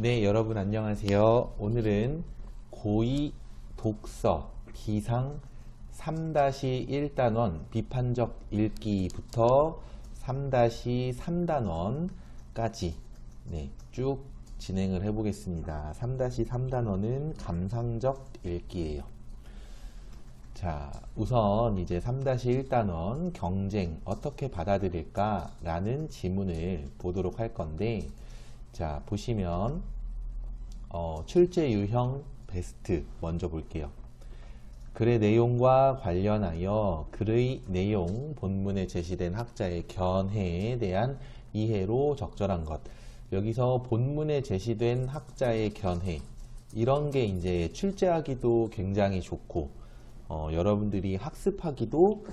네, 여러분 안녕하세요. 오늘은 고2 독서 비상 3-1단원 비판적 읽기부터 3-3단원까지 쭉 진행을 해보겠습니다. 3-3단원은 감상적 읽기예요. 자, 우선 이제 3-1단원 경쟁 어떻게 받아들일까 라는 지문을 보도록 할 건데, 자, 보시면 출제 유형 베스트 먼저 볼게요. 글의 내용과 관련하여 글의 내용, 본문에 제시된 학자의 견해에 대한 이해로 적절한 것. 여기서 본문에 제시된 학자의 견해, 이런 게 이제 출제하기도 굉장히 좋고, 여러분들이 학습하기도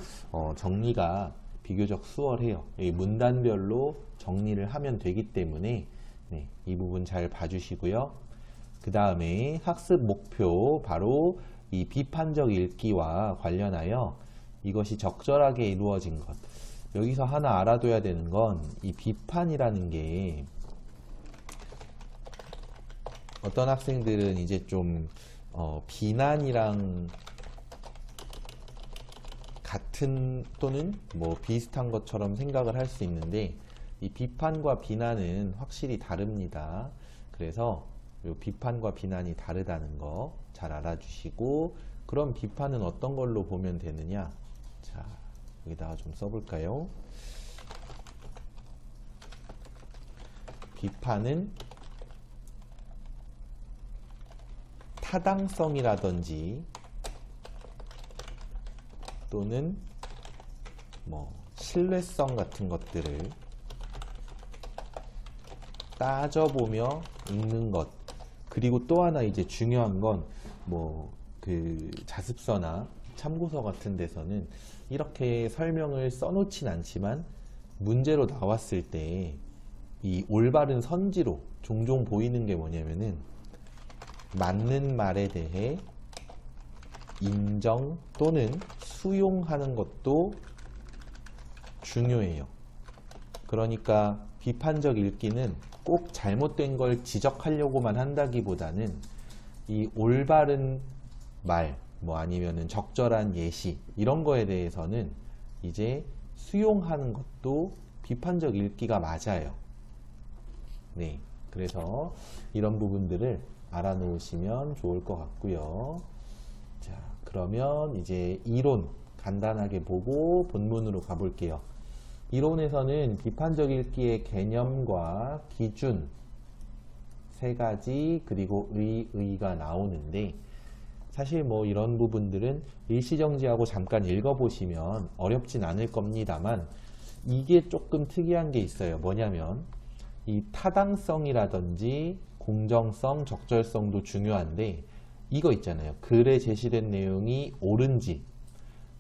정리가 비교적 수월해요. 이 문단별로 정리를 하면 되기 때문에 이 부분 잘 봐주시고요. 그 다음에 학습 목표, 바로 이 비판적 읽기와 관련하여 이것이 적절하게 이루어진 것. 여기서 하나 알아둬야 되는 건 이 비판이라는 게, 어떤 학생들은 이제 좀 비난이랑 같은 또는 뭐 비슷한 것처럼 생각을 할 수 있는데, 이 비판과 비난은 확실히 다릅니다. 그래서 이 비판과 비난이 다르다는 거 잘 알아주시고, 그럼 비판은 어떤 걸로 보면 되느냐? 자, 여기다가 좀 써볼까요? 비판은 타당성이라든지 또는 뭐 신뢰성 같은 것들을 따져보며 읽는 것. 그리고 또 하나 이제 중요한 건 뭐 그 자습서나 참고서 같은 데서는 이렇게 설명을 써놓진 않지만, 문제로 나왔을 때 이 올바른 선지로 종종 보이는 게 뭐냐면은, 맞는 말에 대해 인정 또는 수용하는 것도 중요해요. 그러니까 비판적 읽기는 꼭 잘못된 걸 지적하려고만 한다기보다는 이 올바른 말, 뭐 아니면은 적절한 예시, 이런 거에 대해서는 이제 수용하는 것도 비판적 읽기가 맞아요. 네, 그래서 이런 부분들을 알아놓으시면 좋을 것 같고요. 자, 그러면 이제 이론 간단하게 보고 본문으로 가볼게요. 이론에서는 비판적 읽기의 개념과 기준 세 가지, 그리고 의가 나오는데, 사실 뭐 이런 부분들은 일시정지하고 잠깐 읽어보시면 어렵진 않을 겁니다만, 이게 조금 특이한 게 있어요. 뭐냐면 이 타당성이라든지 공정성, 적절성도 중요한데, 이거 있잖아요. 글에 제시된 내용이 옳은지,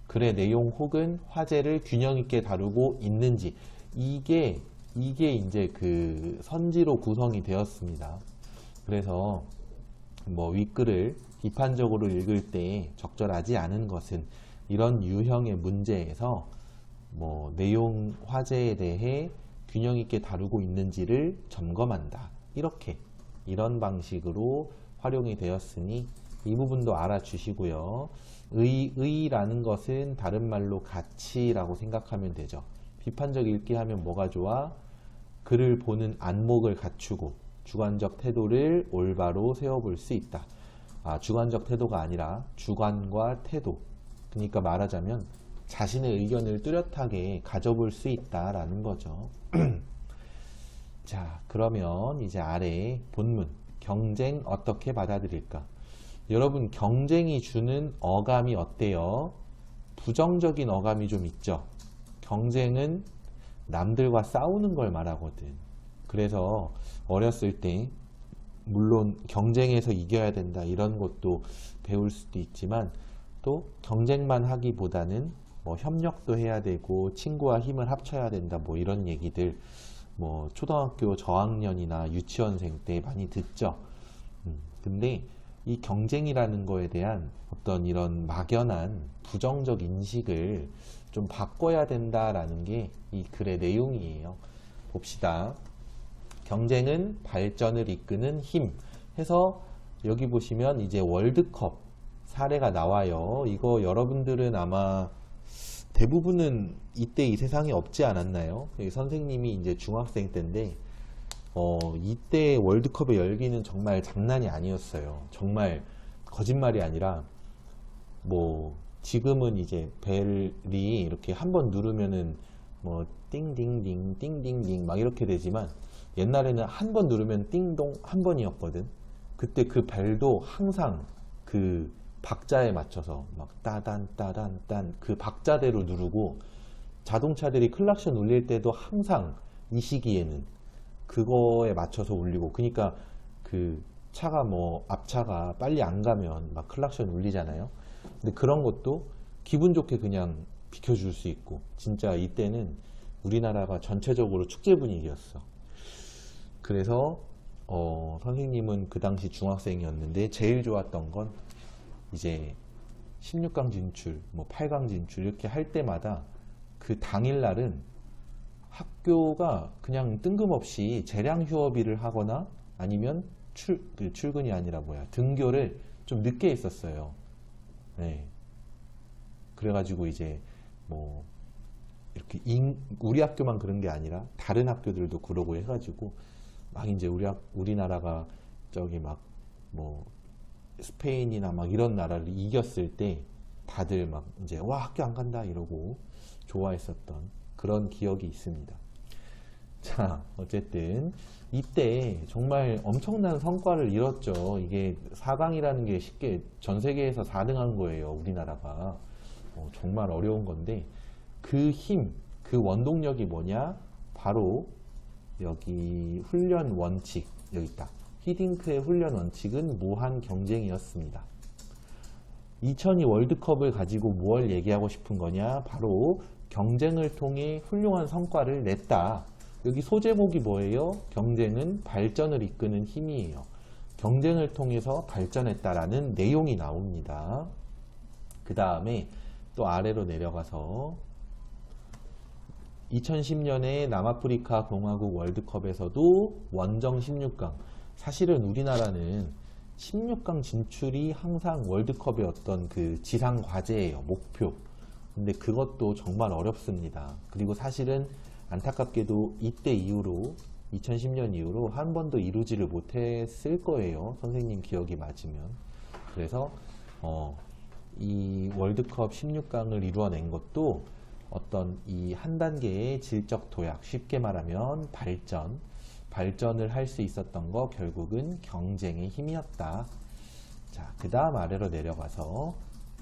글의 내용 혹은 화제를 균형 있게 다루고 있는지, 이게 이제 그 선지로 구성이 되었습니다. 그래서 뭐 윗글을 비판적으로 읽을 때 적절하지 않은 것은 이런 유형의 문제에서 뭐 내용, 화제에 대해 균형 있게 다루고 있는지를 점검한다. 이런 방식으로 활용이 되었으니 이 부분도 알아주시고요. 의라는 것은 다른 말로 가치라고 생각하면 되죠. 비판적 읽기 하면 뭐가 좋아? 글을 보는 안목을 갖추고 주관적 태도를 올바로 세워볼 수 있다. 주관적 태도가 아니라 주관과 태도. 그러니까 말하자면 자신의 의견을 뚜렷하게 가져볼 수 있다라는 거죠. 자, 그러면 이제 아래 본문, 경쟁 어떻게 받아들일까? 여러분, 경쟁이 주는 어감이 어때요? 부정적인 어감이 좀 있죠. 경쟁은 남들과 싸우는 걸 말하거든. 그래서 어렸을 때 물론 경쟁에서 이겨야 된다, 이런 것도 배울 수도 있지만, 또 경쟁만 하기보다는 뭐 협력도 해야 되고 친구와 힘을 합쳐야 된다, 뭐 이런 얘기들 뭐 초등학교 저학년이나 유치원생 때 많이 듣죠. 근데 이 경쟁이라는 거에 대한 어떤 이런 막연한 부정적 인식을 좀 바꿔야 된다라는 게 이 글의 내용이에요. 봅시다. 경쟁은 발전을 이끄는 힘 해서 여기 보시면 이제 월드컵 사례가 나와요. 이거 여러분들은 아마 대부분은 이때 이 세상에 없지 않았나요? 여기 선생님이 이제 중학생 때인데 이때 월드컵의 열기는 정말 장난이 아니었어요. 정말 거짓말이 아니라 뭐 지금은 이제 벨이 이렇게 한번 누르면은 뭐 띵띵띵 띵띵띵 막 이렇게 되지만 옛날에는 한 번 누르면 띵동 한 번이었거든. 그때 그 벨도 항상 그 박자에 맞춰서 막 따단 따단 딴 그 박자대로 누르고 자동차들이 클락션 울릴 때도 항상 이 시기에는 그거에 맞춰서 울리고 그러니까 그 차가 뭐 앞차가 빨리 안 가면 막 클락션 울리잖아요. 근데 그런 것도 기분 좋게 그냥 비켜줄 수 있고 진짜 이때는 우리나라가 전체적으로 축제 분위기였어. 그래서 선생님은 그 당시 중학생이었는데 제일 좋았던 건 이제 16강 진출, 뭐 8강 진출 이렇게 할 때마다 그 당일날은 학교가 그냥 뜬금없이 재량 휴업일을 하거나 아니면 출근이 아니라 등교를 좀 늦게 했었어요. 네. 그래가지고 이제 뭐 이렇게 우리 학교만 그런 게 아니라 다른 학교들도 그러고 해가지고 막 이제 우리나라가 저기 막 뭐 스페인이나 막 이런 나라를 이겼을 때 다들 막 이제 와 학교 안 간다 이러고 좋아했었던 그런 기억이 있습니다. 자, 어쨌든 이때 정말 엄청난 성과를 이뤘죠. 이게 4강이라는 게 쉽게 전 세계에서 4등 한 거예요. 우리나라가. 정말 어려운 건데 그 힘, 그 원동력이 뭐냐? 바로 여기 훈련 원칙, 여기 있다. 히딩크의 훈련 원칙은 무한 경쟁이었습니다. 2002 월드컵을 가지고 무엇을 얘기하고 싶은 거냐? 바로 경쟁을 통해 훌륭한 성과를 냈다. 여기 소제목이 뭐예요? 경쟁은 발전을 이끄는 힘이에요. 경쟁을 통해서 발전했다라는 내용이 나옵니다. 그 다음에 또 아래로 내려가서 2010년에 남아프리카 공화국 월드컵에서도 원정 16강. 사실은 우리나라는 16강 진출이 항상 월드컵의 어떤 그 지상 과제예요. 목표. 근데 그것도 정말 어렵습니다. 그리고 사실은 안타깝게도 이때 이후로 2010년 이후로 한 번도 이루지를 못했을 거예요. 선생님 기억이 맞으면. 그래서 이 월드컵 16강을 이루어낸 것도 어떤 이 한 단계의 질적 도약, 쉽게 말하면 발전을 할 수 있었던 거 결국은 경쟁의 힘이었다. 자, 그 다음 아래로 내려가서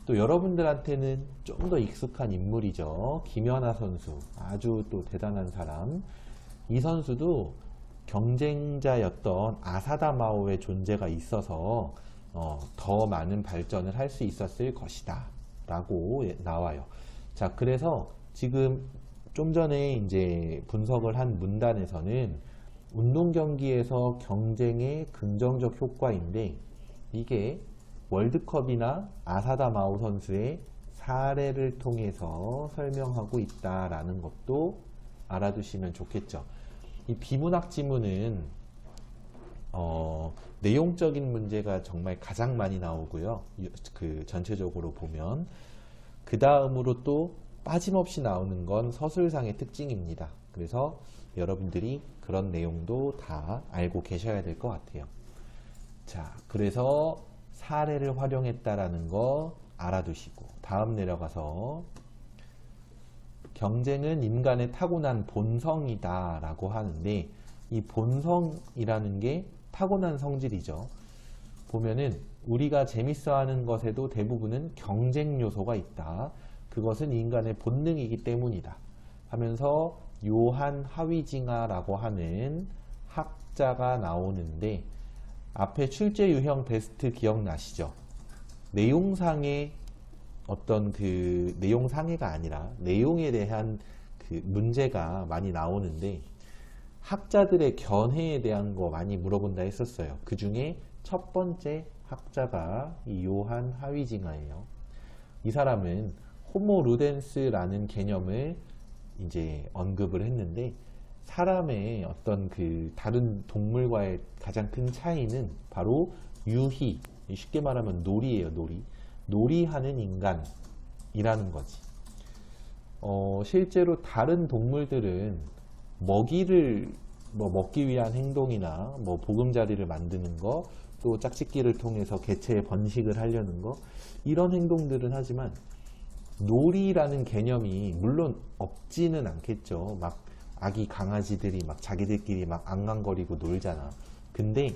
또 여러분들한테는 좀 더 익숙한 인물이죠. 김연아 선수. 아주 또 대단한 사람. 이 선수도 경쟁자였던 아사다 마오의 존재가 있어서 더 많은 발전을 할 수 있었을 것이다. 라고 나와요. 자, 그래서 지금 좀 전에 이제 분석을 한 문단에서는 운동 경기에서 경쟁의 긍정적 효과인데 이게 월드컵이나 아사다 마오 선수의 사례를 통해서 설명하고 있다라는 것도 알아두시면 좋겠죠. 이 비문학 지문은 내용적인 문제가 정말 가장 많이 나오고요. 그 전체적으로 보면 그 다음으로 또 빠짐없이 나오는 건 서술상의 특징입니다. 그래서 여러분들이 그런 내용도 다 알고 계셔야 될 것 같아요. 자, 그래서 사례를 활용했다라는 거 알아두시고 다음 내려가서 경쟁은 인간의 타고난 본성이다 라고 하는데 이 본성이라는 게 타고난 성질이죠. 보면은 우리가 재밌어하는 것에도 대부분은 경쟁 요소가 있다. 그것은 인간의 본능이기 때문이다. 하면서 요한 하위징하라고 하는 학자가 나오는데 앞에 출제 유형 베스트 기억나시죠? 내용상의 어떤 그 내용상해가 아니라 내용에 대한 그 문제가 많이 나오는데 학자들의 견해에 대한 거 많이 물어본다 했었어요. 그 중에 첫 번째 학자가 이 요한 하위징하예요. 이 사람은 호모 루덴스라는 개념을 이제 언급을 했는데 사람의 어떤 그 다른 동물과의 가장 큰 차이는 바로 유희, 쉽게 말하면 놀이예요, 놀이. 놀이하는 인간이라는 거지. 실제로 다른 동물들은 먹이를 먹기 위한 행동이나 보금자리를 만드는 거, 또 짝짓기를 통해서 개체의 번식을 하려는 거, 이런 행동들은 하지만 놀이라는 개념이 물론 없지는 않겠죠. 막 아기 강아지들이 막 자기들끼리 막 앙앙거리고 놀잖아. 근데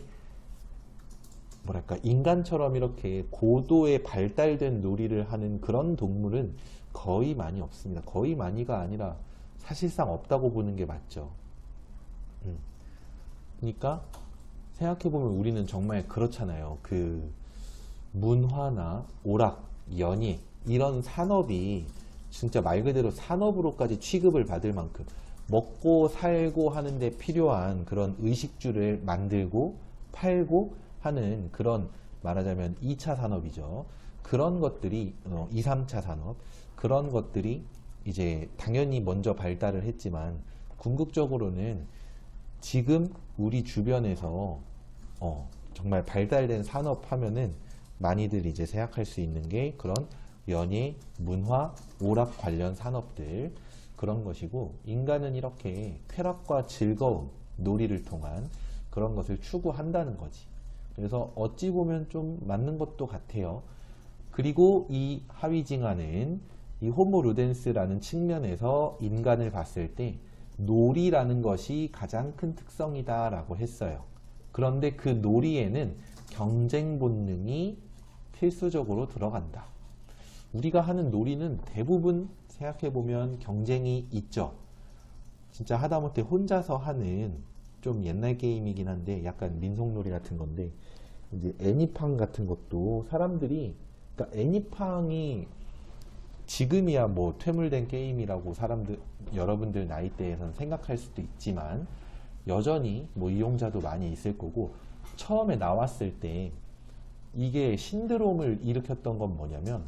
뭐랄까, 인간처럼 이렇게 고도의 발달된 놀이를 하는 그런 동물은 거의 많이 없습니다. 거의 많이가 아니라 사실상 없다고 보는 게 맞죠. 그러니까 생각해보면 우리는 정말 그렇잖아요. 그 문화나 오락, 연예, 이런 산업이 진짜 말 그대로 산업으로까지 취급을 받을 만큼 먹고 살고 하는데 필요한 그런 의식주를 만들고 팔고 하는 그런, 말하자면 2차 산업이죠. 그런 것들이 2, 3차 산업, 그런 것들이 이제 당연히 먼저 발달을 했지만 궁극적으로는 지금 우리 주변에서 정말 발달된 산업 하면은 많이들 이제 생각할 수 있는 게 그런 연예, 문화, 오락 관련 산업들, 그런 것이고, 인간은 이렇게 쾌락과 즐거움, 놀이를 통한 그런 것을 추구한다는 거지. 그래서 어찌 보면 좀 맞는 것도 같아요. 그리고 이 하위징하는 이 호모 루덴스라는 측면에서 인간을 봤을 때 놀이라는 것이 가장 큰 특성이다 라고 했어요. 그런데 그 놀이에는 경쟁 본능이 필수적으로 들어간다. 우리가 하는 놀이는 대부분 생각해보면 경쟁이 있죠. 진짜 하다못해 혼자서 하는 좀 옛날 게임이긴 한데 약간 민속놀이 같은 건데, 이제 애니팡 같은 것도 사람들이, 그러니까 애니팡이 지금이야 퇴물된 게임이라고 여러분들 나이대에서는 생각할 수도 있지만 여전히 이용자도 많이 있을 거고, 처음에 나왔을 때 이게 신드롬을 일으켰던 건 뭐냐면,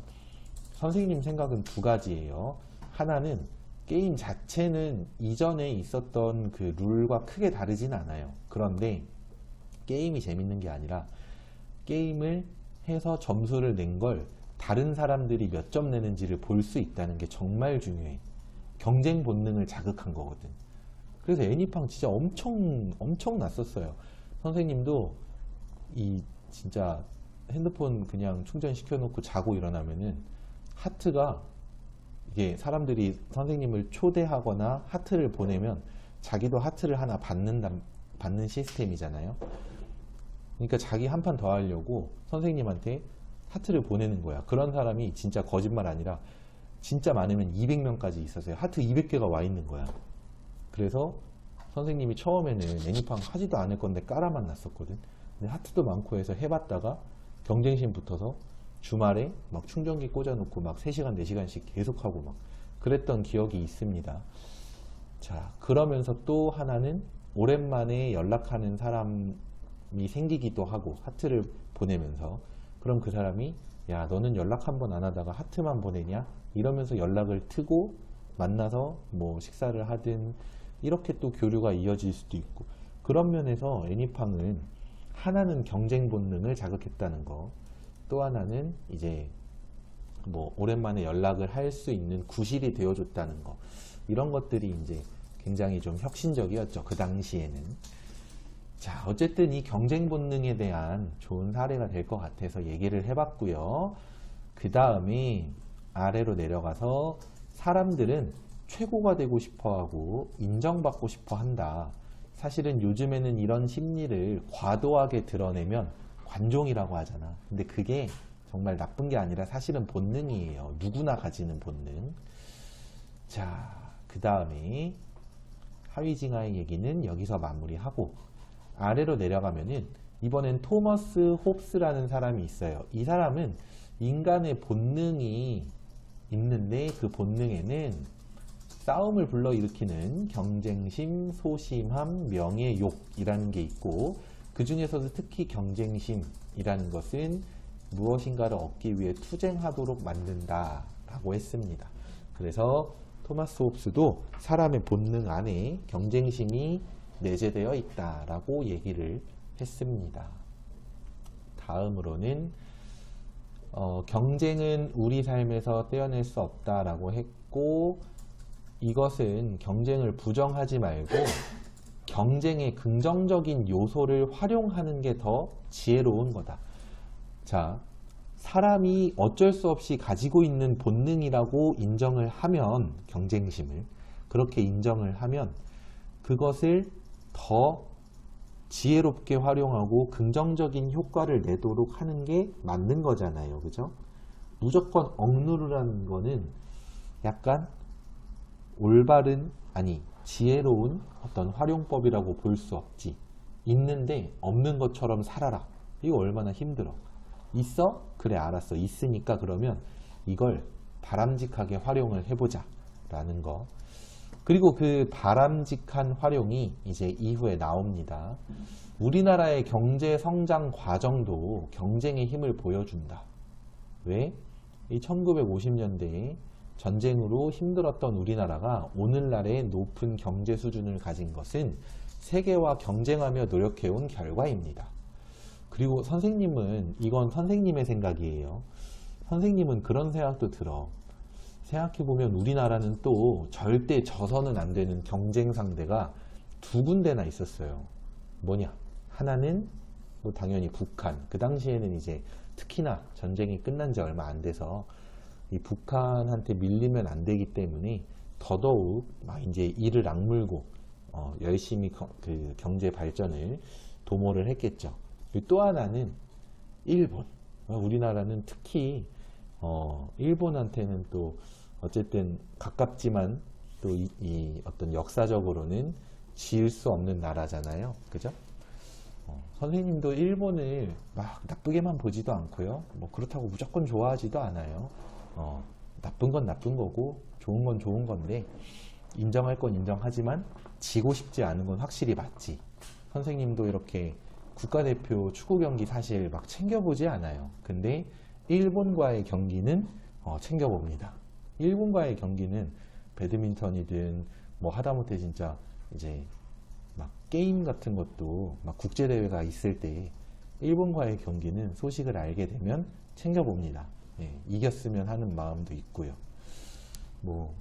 선생님 생각은 두 가지예요. 하나는 게임 자체는 이전에 있었던 그 룰과 크게 다르진 않아요. 그런데 게임이 재밌는 게 아니라 게임을 해서 점수를 낸 걸 다른 사람들이 몇 점 내는지를 볼 수 있다는 게 정말 중요해. 경쟁 본능을 자극한 거거든. 그래서 애니팡 진짜 엄청 났었어요. 선생님도 진짜 핸드폰 그냥 충전시켜 놓고 자고 일어나면은 하트가, 이게 사람들이 선생님을 초대하거나 하트를 보내면 자기도 하트를 하나 받는 시스템이잖아요. 그러니까 자기 한 판 더 하려고 선생님한테 하트를 보내는 거야. 그런 사람이 진짜 거짓말 아니라 진짜 많으면 200명까지 있었어요. 하트 200개가 와 있는 거야. 그래서 선생님이 처음에는 애니팡 하지도 않을 건데 깔아만 놨었거든. 근데 하트도 많고 해서 해봤다가 경쟁심 붙어서 주말에 막 충전기 꽂아놓고 막 3시간, 4시간씩 계속하고 막 그랬던 기억이 있습니다. 자, 그러면서 또 하나는 오랜만에 연락하는 사람이 생기기도 하고, 하트를 보내면서. 그럼 그 사람이, 야, 너는 연락 한 번 안 하다가 하트만 보내냐? 이러면서 연락을 트고 만나서 식사를 하든 이렇게 또 교류가 이어질 수도 있고. 그런 면에서 애니팡은 하나는 경쟁 본능을 자극했다는 거, 또 하나는 이제 오랜만에 연락을 할 수 있는 구실이 되어줬다는 거, 이런 것들이 이제 굉장히 좀 혁신적이었죠, 그 당시에는. 자, 어쨌든 이 경쟁 본능에 대한 좋은 사례가 될 것 같아서 얘기를 해봤고요. 그 다음에 아래로 내려가서 사람들은 최고가 되고 싶어하고 인정받고 싶어 한다. 사실은 요즘에는 이런 심리를 과도하게 드러내면 관종이라고 하잖아. 근데 그게 정말 나쁜 게 아니라 사실은 본능이에요. 누구나 가지는 본능. 자, 그 다음에 하위징하의 얘기는 여기서 마무리하고 아래로 내려가면은 이번엔 토머스 홉스라는 사람이 있어요. 이 사람은 인간의 본능이 있는데 그 본능에는 싸움을 불러일으키는 경쟁심, 소심함, 명예욕이라는 게 있고, 그 중에서도 특히 경쟁심이라는 것은 무엇인가를 얻기 위해 투쟁하도록 만든다 라고 했습니다. 그래서 토마스 홉스도 사람의 본능 안에 경쟁심이 내재되어 있다라고 얘기를 했습니다. 다음으로는 경쟁은 우리 삶에서 떼어낼 수 없다라고 했고, 이것은 경쟁을 부정하지 말고 경쟁의 긍정적인 요소를 활용하는 게 더 지혜로운 거다. 자, 사람이 어쩔 수 없이 가지고 있는 본능이라고 인정을 하면, 경쟁심을 그렇게 인정을 하면 그것을 더 지혜롭게 활용하고 긍정적인 효과를 내도록 하는 게 맞는 거잖아요. 그죠? 무조건 억누르라는 거는 약간 올바른, 아니 지혜로운 어떤 활용법이라고 볼 수 없지. 있는데 없는 것처럼 살아라. 이거 얼마나 힘들어. 있어? 그래, 알았어. 있으니까 그러면 이걸 바람직하게 활용을 해보자 라는 거. 그리고 그 바람직한 활용이 이제 이후에 나옵니다. 우리나라의 경제 성장 과정도 경쟁의 힘을 보여준다. 왜? 이 1950년대에 전쟁으로 힘들었던 우리나라가 오늘날의 높은 경제 수준을 가진 것은 세계와 경쟁하며 노력해온 결과입니다. 그리고 선생님은, 이건 선생님의 생각이에요. 선생님은 그런 생각도 들어. 생각해보면 우리나라는 또 절대 져서는 안 되는 경쟁 상대가 두 군데나 있었어요. 뭐냐? 하나는 뭐 당연히 북한. 그 당시에는 이제 특히나 전쟁이 끝난 지 얼마 안 돼서 이 북한한테 밀리면 안 되기 때문에 더더욱 막 이제 이를 악물고 열심히 그 경제 발전을 도모를 했겠죠. 또 하나는 일본. 우리나라는 특히 일본한테는 또 어쨌든 가깝지만 또 이 어떤 역사적으로는 지을 수 없는 나라잖아요. 그죠? 선생님도 일본을 막 나쁘게만 보지도 않고요. 뭐 그렇다고 무조건 좋아하지도 않아요. 나쁜 건 나쁜 거고 좋은 건 좋은 건데, 인정할 건 인정하지만 지고 싶지 않은 건 확실히 맞지. 선생님도 이렇게 국가대표 축구 경기 사실 막 챙겨보지 않아요. 근데 일본과의 경기는 챙겨봅니다. 일본과의 경기는 배드민턴이든 뭐 하다못해 진짜 이제 막 게임 같은 것도 막 국제대회가 있을 때 일본과의 경기는 소식을 알게 되면 챙겨봅니다. 예, 이겼으면 하는 마음도 있고요. 뭐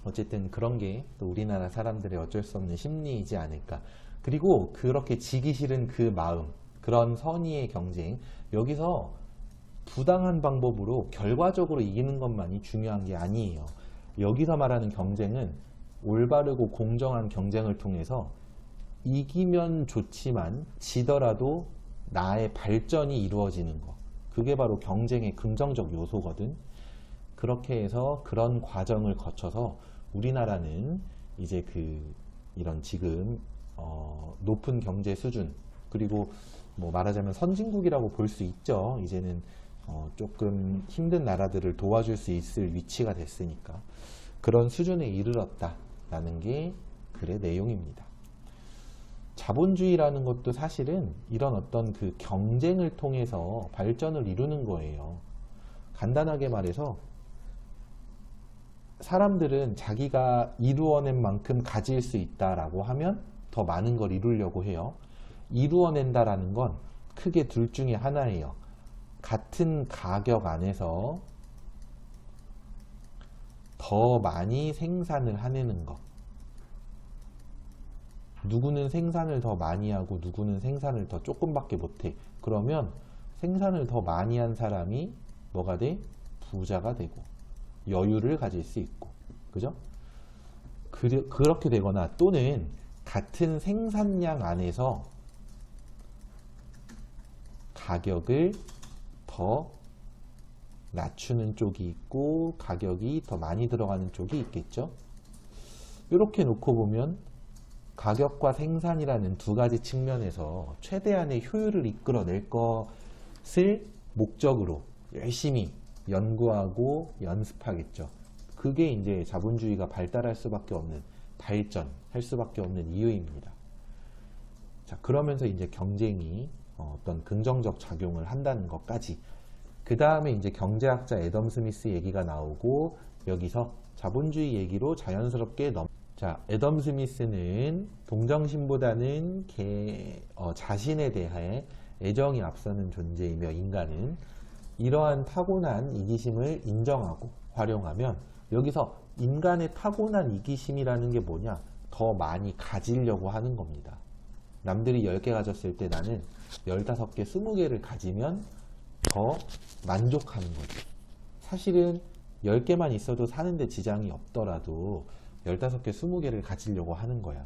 어쨌든 그런 게 또 우리나라 사람들의 어쩔 수 없는 심리이지 않을까. 그리고 그렇게 지기 싫은 그 마음, 그런 선의의 경쟁, 여기서 부당한 방법으로 결과적으로 이기는 것만이 중요한 게 아니에요. 여기서 말하는 경쟁은 올바르고 공정한 경쟁을 통해서 이기면 좋지만 지더라도 나의 발전이 이루어지는 거. 그게 바로 경쟁의 긍정적 요소거든. 그렇게 해서 그런 과정을 거쳐서 우리나라는 이제 이런 지금 높은 경제 수준, 그리고 뭐 말하자면 선진국이라고 볼 수 있죠. 이제는 조금 힘든 나라들을 도와줄 수 있을 위치가 됐으니까 그런 수준에 이르렀다라는 게 글의 내용입니다. 자본주의라는 것도 사실은 이런 어떤 그 경쟁을 통해서 발전을 이루는 거예요. 간단하게 말해서 사람들은 자기가 이루어낸 만큼 가질 수 있다라고 하면 더 많은 걸 이루려고 해요. 이루어낸다라는 건 크게 둘 중에 하나예요. 같은 가격 안에서 더 많이 생산을 해내는 것. 누구는 생산을 더 많이 하고 누구는 생산을 더 조금밖에 못해. 그러면 생산을 더 많이 한 사람이 뭐가 돼? 부자가 되고 여유를 가질 수 있고, 그죠? 그렇게 되거나 또는 같은 생산량 안에서 가격을 더 낮추는 쪽이 있고 가격이 더 많이 들어가는 쪽이 있겠죠. 이렇게 놓고 보면 가격과 생산이라는 두 가지 측면에서 최대한의 효율을 이끌어낼 것을 목적으로 열심히 연구하고 연습하겠죠. 그게 이제 자본주의가 발달할 수밖에 없는, 발전할 수밖에 없는 이유입니다. 자, 그러면서 이제 경쟁이 어떤 긍정적 작용을 한다는 것까지. 그 다음에 이제 경제학자 애덤 스미스 얘기가 나오고 여기서 자본주의 얘기로 자연스럽게 자, 애덤 스미스는 동정심보다는 자신에 대해 애정이 앞서는 존재이며 인간은 이러한 타고난 이기심을 인정하고 활용하면, 여기서 인간의 타고난 이기심이라는 게 뭐냐? 더 많이 가지려고 하는 겁니다. 남들이 10개 가졌을 때 나는 15개, 20개를 가지면 더 만족하는 거죠. 사실은 10개만 있어도 사는데 지장이 없더라도 15개, 20개를 가지려고 하는 거야.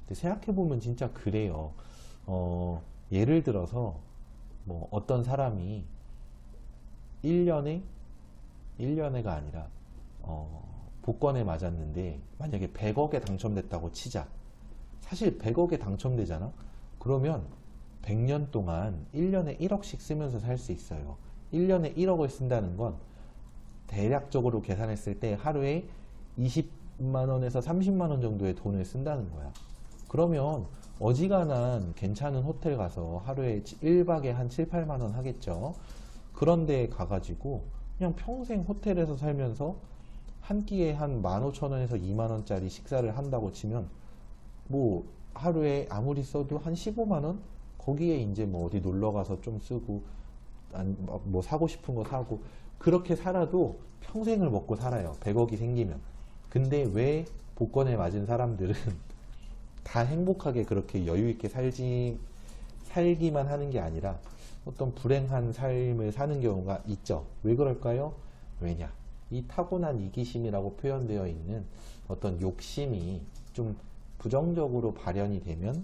근데 생각해보면 진짜 그래요. 예를 들어서 뭐 어떤 사람이 1년에가 아니라 복권에 맞았는데 만약에 100억에 당첨됐다고 치자. 사실 100억에 당첨되잖아? 그러면 100년 동안 1년에 1억씩 쓰면서 살 수 있어요. 1년에 1억을 쓴다는 건 대략적으로 계산했을 때 하루에 20만원에서 30만원 정도의 돈을 쓴다는 거야. 그러면 어지간한 괜찮은 호텔 가서 하루에 1박에 한 7, 8만원 하겠죠. 그런데 가가지고 그냥 평생 호텔에서 살면서 한 끼에 한 15,000원에서 2만원짜리 식사를 한다고 치면 뭐 하루에 아무리 써도 한 15만원? 거기에 이제 뭐 어디 놀러 가서 좀 쓰고 뭐 사고 싶은 거 사고 그렇게 살아도 평생을 먹고 살아요. 100억이 생기면. 근데 왜 복권에 맞은 사람들은 다 행복하게 그렇게 여유 있게 살기만 하는 게 아니라 어떤 불행한 삶을 사는 경우가 있죠. 왜 그럴까요? 왜냐? 이 타고난 이기심이라고 표현되어 있는 어떤 욕심이 좀 부정적으로 발현이 되면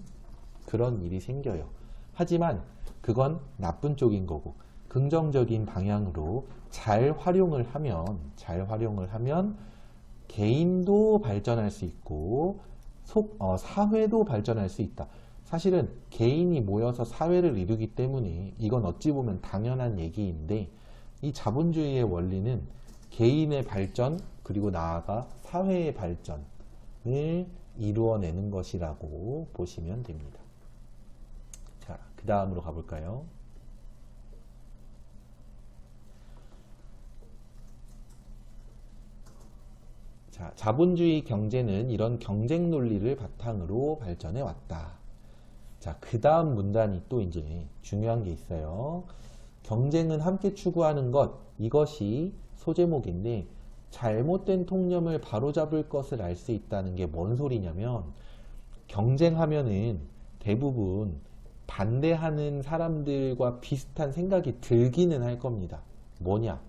그런 일이 생겨요. 하지만 그건 나쁜 쪽인 거고, 긍정적인 방향으로 잘 활용을 하면 개인도 발전할 수 있고 사회도 발전할 수 있다. 사실은 개인이 모여서 사회를 이루기 때문에 이건 어찌 보면 당연한 얘기인데, 이 자본주의의 원리는 개인의 발전 그리고 나아가 사회의 발전을 이루어내는 것이라고 보시면 됩니다. 자, 그 다음으로 가볼까요? 자, 자본주의 경제는 이런 경쟁 논리를 바탕으로 발전해 왔다. 자, 그 다음 문단이 또 이제 중요한 게 있어요. 경쟁은 함께 추구하는 것, 이것이 소제목인데, 잘못된 통념을 바로잡을 것을 알 수 있다는 게 뭔 소리냐면, 경쟁하면은 대부분 반대하는 사람들과 비슷한 생각이 들기는 할 겁니다. 뭐냐?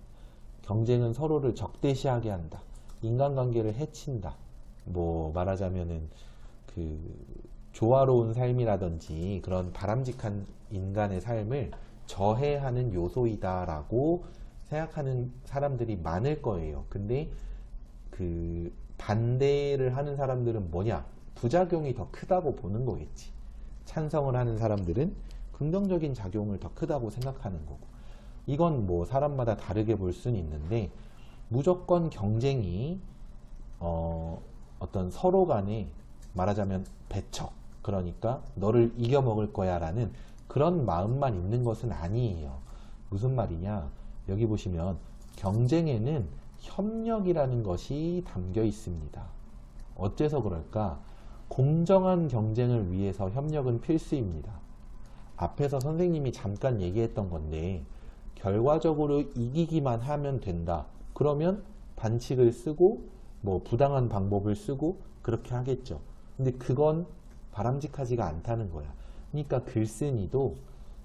경쟁은 서로를 적대시하게 한다. 인간관계를 해친다. 뭐 말하자면은 그 조화로운 삶이라든지 그런 바람직한 인간의 삶을 저해하는 요소이다라고 생각하는 사람들이 많을 거예요. 근데 그 반대를 하는 사람들은 뭐냐? 부작용이 더 크다고 보는 거겠지. 찬성을 하는 사람들은 긍정적인 작용을 더 크다고 생각하는 거고. 이건 뭐 사람마다 다르게 볼 수는 있는데, 무조건 경쟁이 어떤 서로 간에 말하자면 배척, 그러니까 너를 이겨먹을 거야 라는 그런 마음만 있는 것은 아니에요. 무슨 말이냐? 여기 보시면 경쟁에는 협력이라는 것이 담겨 있습니다. 어째서 그럴까? 공정한 경쟁을 위해서 협력은 필수입니다. 앞에서 선생님이 잠깐 얘기했던 건데, 결과적으로 이기기만 하면 된다. 그러면 반칙을 쓰고 뭐 부당한 방법을 쓰고 그렇게 하겠죠. 근데 그건 바람직하지가 않다는 거야. 그러니까 글쓴이도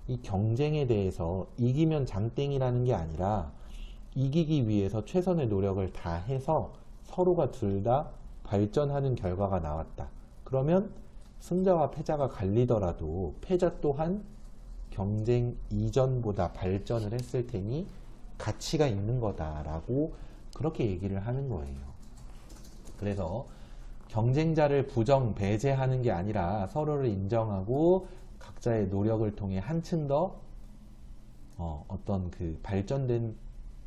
이 경쟁에 대해서 이기면 장땡이라는 게 아니라 이기기 위해서 최선의 노력을 다해서 서로가 둘 다 발전하는 결과가 나왔다. 그러면 승자와 패자가 갈리더라도 패자 또한 경쟁 이전보다 발전을 했을 테니 가치가 있는 거다라고 그렇게 얘기를 하는 거예요. 그래서 경쟁자를 부정, 배제하는 게 아니라 서로를 인정하고 각자의 노력을 통해 한층 더 어떤 그 발전된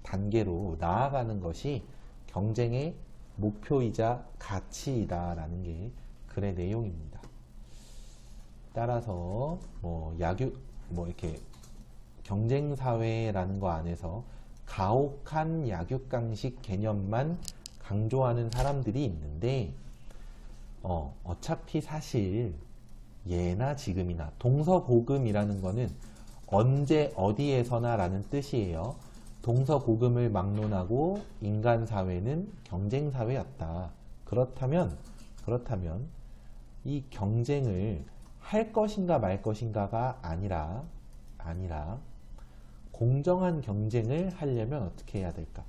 단계로 나아가는 것이 경쟁의 목표이자 가치이다라는 게 글의 내용입니다. 따라서 뭐 이렇게 경쟁사회라는 거 안에서 가혹한 약육강식 개념만 강조하는 사람들이 있는데 어차피 사실 예나 지금이나 동서고금이라는 거는 언제 어디에서나 라는 뜻이에요. 동서고금을 막론하고 인간 사회는 경쟁 사회였다. 그렇다면 이 경쟁을 할 것인가 말 것인가가 아니라 공정한 경쟁을 하려면 어떻게 해야 될까?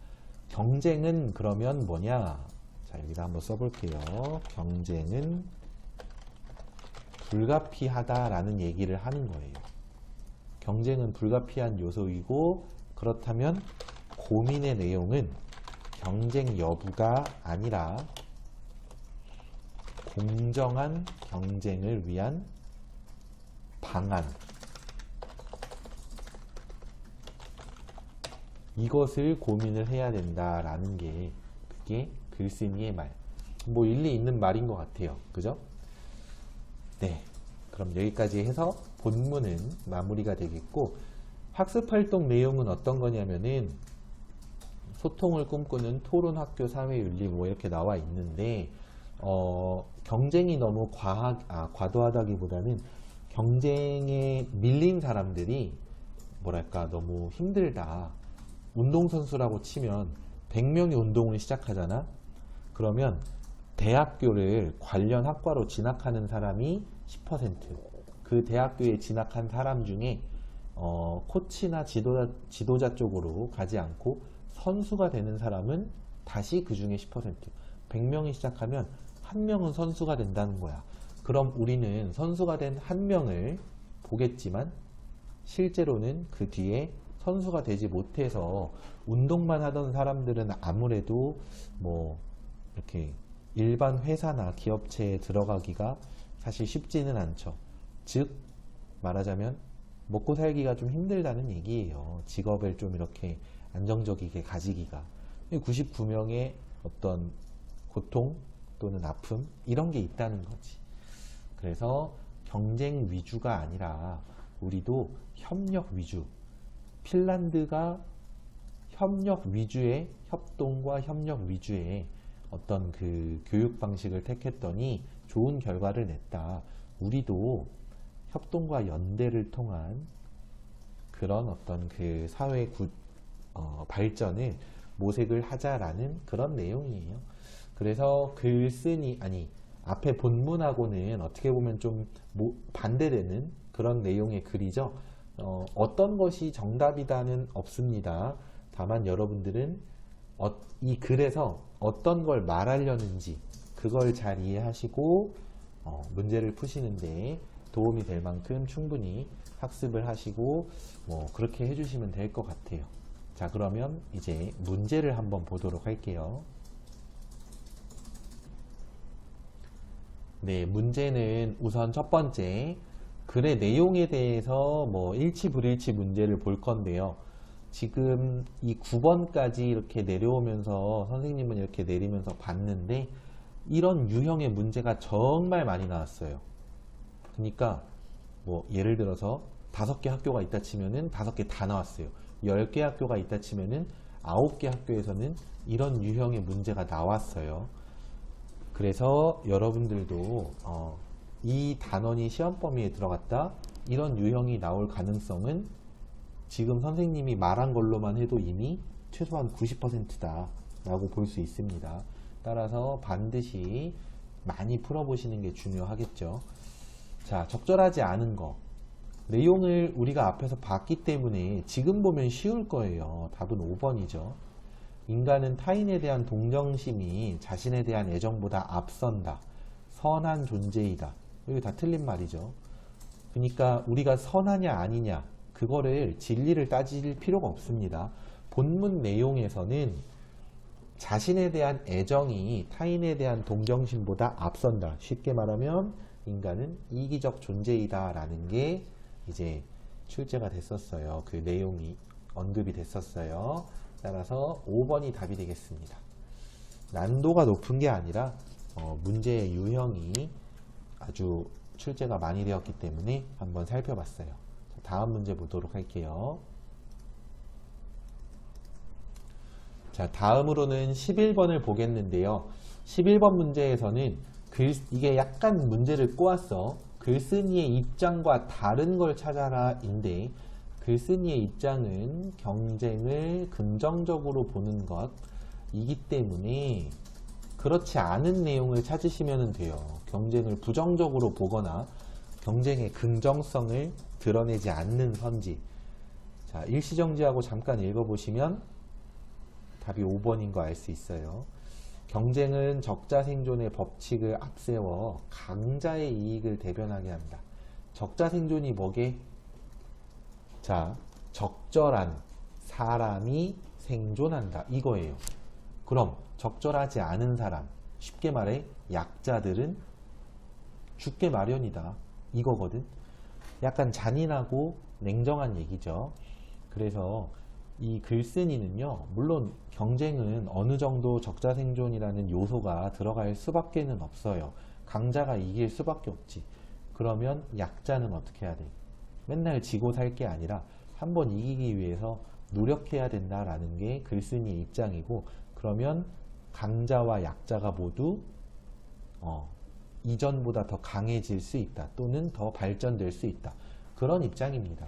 경쟁은 그러면 뭐냐? 자, 여기다 한번 써볼게요. 경쟁은 불가피하다라는 얘기를 하는 거예요. 경쟁은 불가피한 요소이고, 그렇다면 고민의 내용은 경쟁 여부가 아니라 공정한 경쟁을 위한 방안, 이것을 고민을 해야 된다라는 게 그게 글쓴이의 말. 뭐 일리 있는 말인 것 같아요. 그죠? 네. 그럼 여기까지 해서 본문은 마무리가 되겠고, 학습활동 내용은 어떤 거냐면은 소통을 꿈꾸는 토론, 학교, 사회윤리 뭐 이렇게 나와 있는데 경쟁이 너무 과도하다기보다는 경쟁에 밀린 사람들이 뭐랄까 너무 힘들다. 운동선수라고 치면 100명이 운동을 시작하잖아. 그러면 대학교를 관련 학과로 진학하는 사람이 10%, 그 대학교에 진학한 사람 중에 코치나 지도자 쪽으로 가지 않고 선수가 되는 사람은 다시 그 중에 10%, 100명이 시작하면 한 명은 선수가 된다는 거야. 그럼 우리는 선수가 된 한 명을 보겠지만 실제로는 그 뒤에 선수가 되지 못해서 운동만 하던 사람들은 아무래도 뭐 이렇게 일반 회사나 기업체에 들어가기가 사실 쉽지는 않죠. 즉 말하자면 먹고 살기가 좀 힘들다는 얘기예요. 직업을 좀 이렇게 안정적이게 가지기가. 99명의 어떤 고통 또는 아픔 이런 게 있다는 거지. 그래서 경쟁 위주가 아니라 우리도 협력 위주, 핀란드가 협력 위주의, 협동과 협력 위주의 어떤 그 교육 방식을 택했더니 좋은 결과를 냈다. 우리도 협동과 연대를 통한 그런 어떤 그 사회 발전을 모색을 하자라는 그런 내용이에요. 그래서 앞에 본문하고는 어떻게 보면 좀 반대되는 그런 내용의 글이죠. 어떤 것이 정답이다는 없습니다. 다만 여러분들은 이 글에서 어떤 걸 말하려는지 그걸 잘 이해하시고 문제를 푸시는데 도움이 될 만큼 충분히 학습을 하시고 뭐 그렇게 해주시면 될 것 같아요. 자, 그러면 이제 문제를 한번 보도록 할게요. 네, 문제는 우선 첫 번째 글의 내용에 대해서 뭐 일치 불일치 문제를 볼 건데요. 지금 이 9번까지 이렇게 내려오면서 선생님은 이렇게 내리면서 봤는데 이런 유형의 문제가 정말 많이 나왔어요. 그러니까 뭐 예를 들어서 5개 학교가 있다 치면은 5개 다 나왔어요. 10개 학교가 있다 치면은 9개 학교에서는 이런 유형의 문제가 나왔어요. 그래서 여러분들도 이 단원이 시험 범위에 들어갔다, 이런 유형이 나올 가능성은 지금 선생님이 말한 걸로만 해도 이미 최소한 90%다 라고 볼 수 있습니다. 따라서 반드시 많이 풀어보시는 게 중요하겠죠. 자, 적절하지 않은 거, 내용을 우리가 앞에서 봤기 때문에 지금 보면 쉬울 거예요. 답은 5번이죠. 인간은 타인에 대한 동정심이 자신에 대한 애정보다 앞선다. 선한 존재이다. 이거 다 틀린 말이죠. 그러니까 우리가 선하냐 아니냐 그거를 진리를 따질 필요가 없습니다. 본문 내용에서는 자신에 대한 애정이 타인에 대한 동정심보다 앞선다. 쉽게 말하면 인간은 이기적 존재이다 라는 게 이제 출제가 됐었어요. 그 내용이 언급이 됐었어요. 따라서 5번이 답이 되겠습니다. 난도가 높은 게 아니라 문제의 유형이 아주 출제가 많이 되었기 때문에 한번 살펴봤어요. 다음 문제 보도록 할게요. 자, 다음으로는 11번을 보겠는데요. 11번 문제에서는 이게 약간 문제를 꼬았어. 글쓴이의 입장과 다른 걸 찾아라 인데, 글쓴이의 입장은 경쟁을 긍정적으로 보는 것이기 때문에 그렇지 않은 내용을 찾으시면 돼요. 경쟁을 부정적으로 보거나 경쟁의 긍정성을 드러내지 않는 선지. 자, 일시정지하고 잠깐 읽어보시면 답이 5번인 거 알 수 있어요. 경쟁은 적자 생존의 법칙을 앞세워 강자의 이익을 대변하게 한다. 적자 생존이 뭐게? 자, 적절한 사람이 생존한다. 이거예요. 그럼 적절하지 않은 사람, 쉽게 말해 약자들은 죽게 마련이다. 이거거든. 약간 잔인하고 냉정한 얘기죠. 그래서 이 글쓴이는요, 물론 경쟁은 어느 정도 적자 생존이라는 요소가 들어갈 수밖에는 없어요. 강자가 이길 수밖에 없지. 그러면 약자는 어떻게 해야 돼? 맨날 지고 살 게 아니라 한번 이기기 위해서 노력해야 된다라는 게 글쓴이의 입장이고, 그러면 강자와 약자가 모두 이전보다 더 강해질 수 있다. 또는 더 발전될 수 있다. 그런 입장입니다.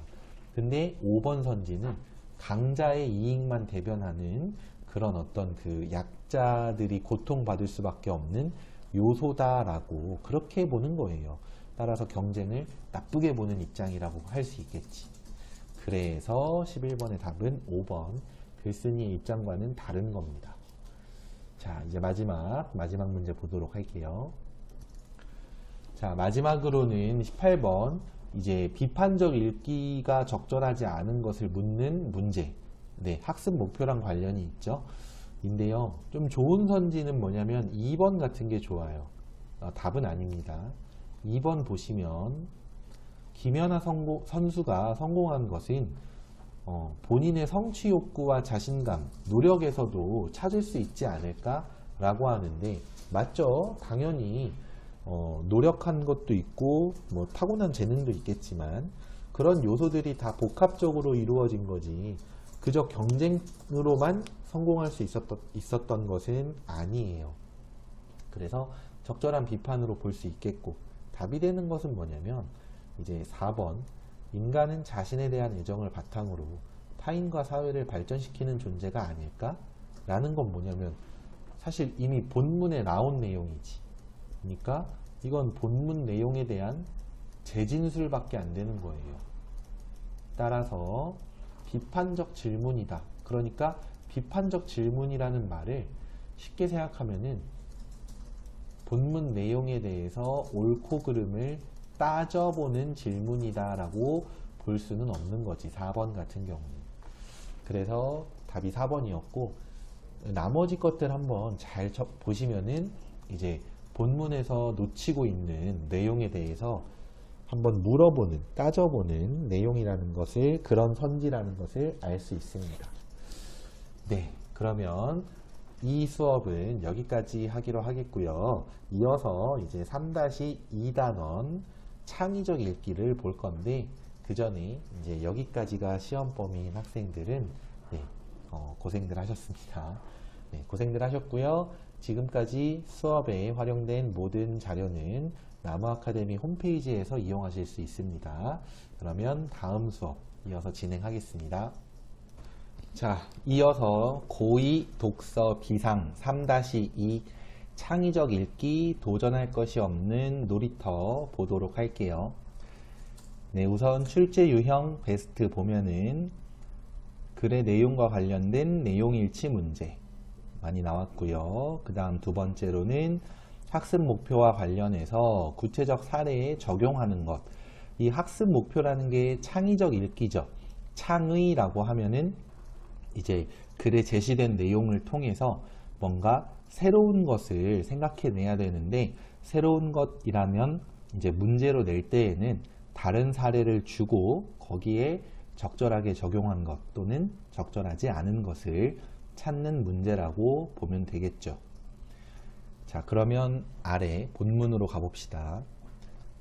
근데 5번 선지는 강자의 이익만 대변하는 그런 어떤 그 약자들이 고통받을 수밖에 없는 요소다라고 그렇게 보는 거예요. 따라서 경쟁을 나쁘게 보는 입장이라고 할 수 있겠지. 그래서 11번의 답은 5번. 글쓴이의 입장과는 다른 겁니다. 자, 이제 마지막 문제 보도록 할게요. 자, 마지막으로는 18번. 이제 비판적 읽기가 적절하지 않은 것을 묻는 문제. 네, 학습 목표랑 관련이 있죠. 인데요, 좀 좋은 선지는 뭐냐면 2번 같은 게 좋아요. 답은 아닙니다. 2번 보시면 김연아 선수가 성공한 것은 본인의 성취 욕구와 자신감, 노력에서도 찾을 수 있지 않을까라고 하는데, 맞죠? 당연히 노력한 것도 있고 뭐 타고난 재능도 있겠지만 그런 요소들이 다 복합적으로 이루어진 거지 그저 경쟁으로만 성공할 수 있었던 것은 아니에요. 그래서 적절한 비판으로 볼 수 있겠고, 답이 되는 것은 뭐냐면 이제 4번. 인간은 자신에 대한 애정을 바탕으로 타인과 사회를 발전시키는 존재가 아닐까? 라는 건 뭐냐면 사실 이미 본문에 나온 내용이지. 그러니까 이건 본문 내용에 대한 재진술밖에 안 되는 거예요. 따라서 비판적 질문이다. 그러니까 비판적 질문이라는 말을 쉽게 생각하면은 본문 내용에 대해서 옳고 그름을 따져보는 질문이다 라고 볼 수는 없는 거지. 4번 같은 경우는. 그래서 답이 4번이었고, 나머지 것들 한번 잘 보시면은 이제 본문에서 놓치고 있는 내용에 대해서 한번 물어보는, 따져보는 내용이라는 것을, 그런 선지라는 것을 알 수 있습니다. 네, 그러면 이 수업은 여기까지 하기로 하겠고요. 이어서 이제 3-2단원 창의적 읽기를 볼 건데, 그 전에 이제 여기까지가 시험 범위인 학생들은 고생들 하셨습니다. 네, 고생들 하셨고요. 지금까지 수업에 활용된 모든 자료는 나무아카데미 홈페이지에서 이용하실 수 있습니다. 그러면 다음 수업 이어서 진행하겠습니다. 자, 이어서 고2 독서 비상 3-2 창의적 읽기 도전할 것이 없는 놀이터 보도록 할게요. 네, 우선 출제 유형 베스트 보면은 글의 내용과 관련된 내용 일치 문제 많이 나왔고요. 그 다음 두 번째로는 학습 목표와 관련해서 구체적 사례에 적용하는 것. 이 학습 목표라는 게 창의적 읽기죠. 창의라고 하면은 이제 글에 제시된 내용을 통해서 뭔가 새로운 것을 생각해내야 되는데, 새로운 것이라면 이제 문제로 낼 때에는 다른 사례를 주고 거기에 적절하게 적용한 것 또는 적절하지 않은 것을 찾는 문제라고 보면 되겠죠. 자, 그러면 아래 본문으로 가봅시다.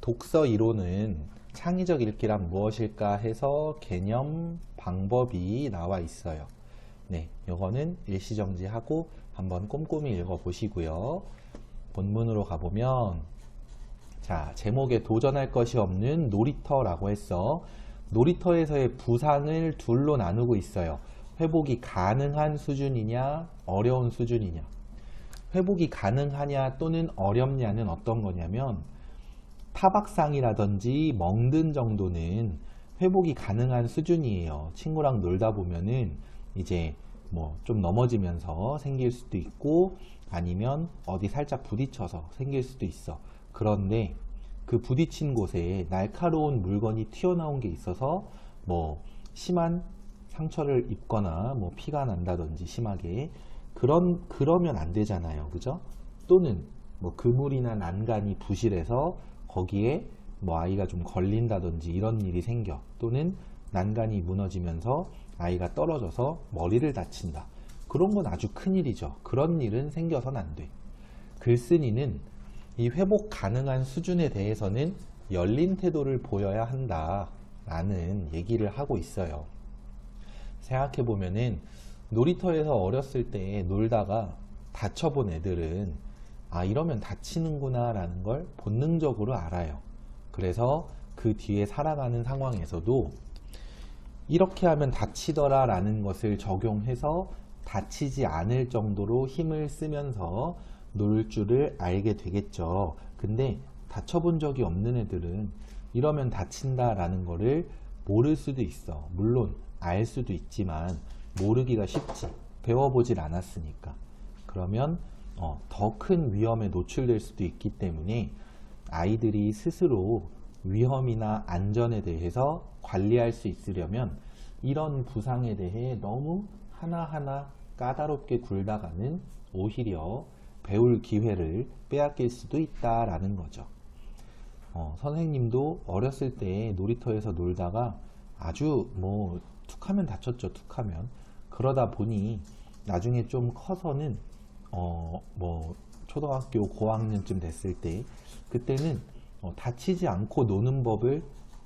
독서 이론은 창의적 읽기란 무엇일까 해서 개념, 방법이 나와 있어요. 네, 요거는 일시정지하고 한번 꼼꼼히 읽어보시고요. 본문으로 가보면, 자, 제목에 도전할 것이 없는 놀이터라고 했어. 놀이터에서의 부상을 둘로 나누고 있어요. 회복이 가능한 수준이냐, 어려운 수준이냐. 회복이 가능하냐 또는 어렵냐는 어떤 거냐면, 타박상이라든지 멍든 정도는 회복이 가능한 수준이에요. 친구랑 놀다 보면은 이제 뭐 좀 넘어지면서 생길 수도 있고 아니면 어디 살짝 부딪혀서 생길 수도 있어. 그런데 그 부딪힌 곳에 날카로운 물건이 튀어나온 게 있어서 뭐 심한 상처를 입거나 뭐 피가 난다든지 심하게 그러면 안 되잖아요. 그죠? 또는 뭐 그물이나 난간이 부실해서 거기에 뭐 아이가 좀 걸린다든지 이런 일이 생겨. 또는 난간이 무너지면서 아이가 떨어져서 머리를 다친다. 그런 건 아주 큰일이죠. 그런 일은 생겨서는 안 돼. 글쓴이는 이 회복 가능한 수준에 대해서는 열린 태도를 보여야 한다 라는 얘기를 하고 있어요. 생각해보면은 놀이터에서 어렸을 때 놀다가 다쳐본 애들은 아, 이러면 다치는구나 라는 걸 본능적으로 알아요. 그래서 그 뒤에 살아가는 상황에서도 이렇게 하면 다치더라 라는 것을 적용해서 다치지 않을 정도로 힘을 쓰면서 놀 줄을 알게 되겠죠. 근데 다쳐본 적이 없는 애들은 이러면 다친다 라는 거를 모를 수도 있어. 물론 알 수도 있지만 모르기가 쉽지. 배워보질 않았으니까. 그러면 더 큰 위험에 노출될 수도 있기 때문에 아이들이 스스로 위험이나 안전에 대해서 관리할 수 있으려면 이런 부상에 대해 너무 하나하나 까다롭게 굴다가는 오히려 배울 기회를 빼앗길 수도 있다라는 거죠. 선생님도 어렸을 때 놀이터에서 놀다가 아주 뭐 툭하면 다쳤죠. 툭하면. 그러다 보니 나중에 좀 커서는 뭐 초등학교 고학년쯤 됐을 때 그때는 다치지 않고 노는 법을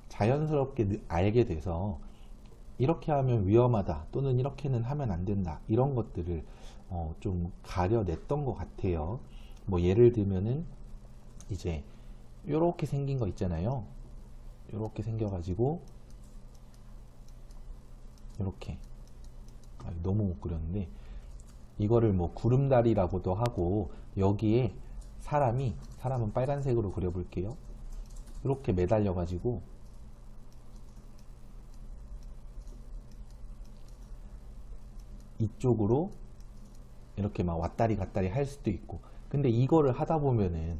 자연스럽게 알게 돼서 이렇게 하면 위험하다 또는 이렇게는 하면 안 된다 이런 것들을 좀 가려냈던 것 같아요. 뭐 예를 들면은 이제 요렇게 생긴 거 있잖아요. 요렇게 생겨가지고 요렇게 너무 못 그렸는데 이거를 뭐 구름다리라고도 하고 여기에 사람은 빨간색으로 그려볼게요. 이렇게 매달려 가지고 이쪽으로 이렇게 막 왔다리 갔다리 할 수도 있고 근데 이거를 하다 보면은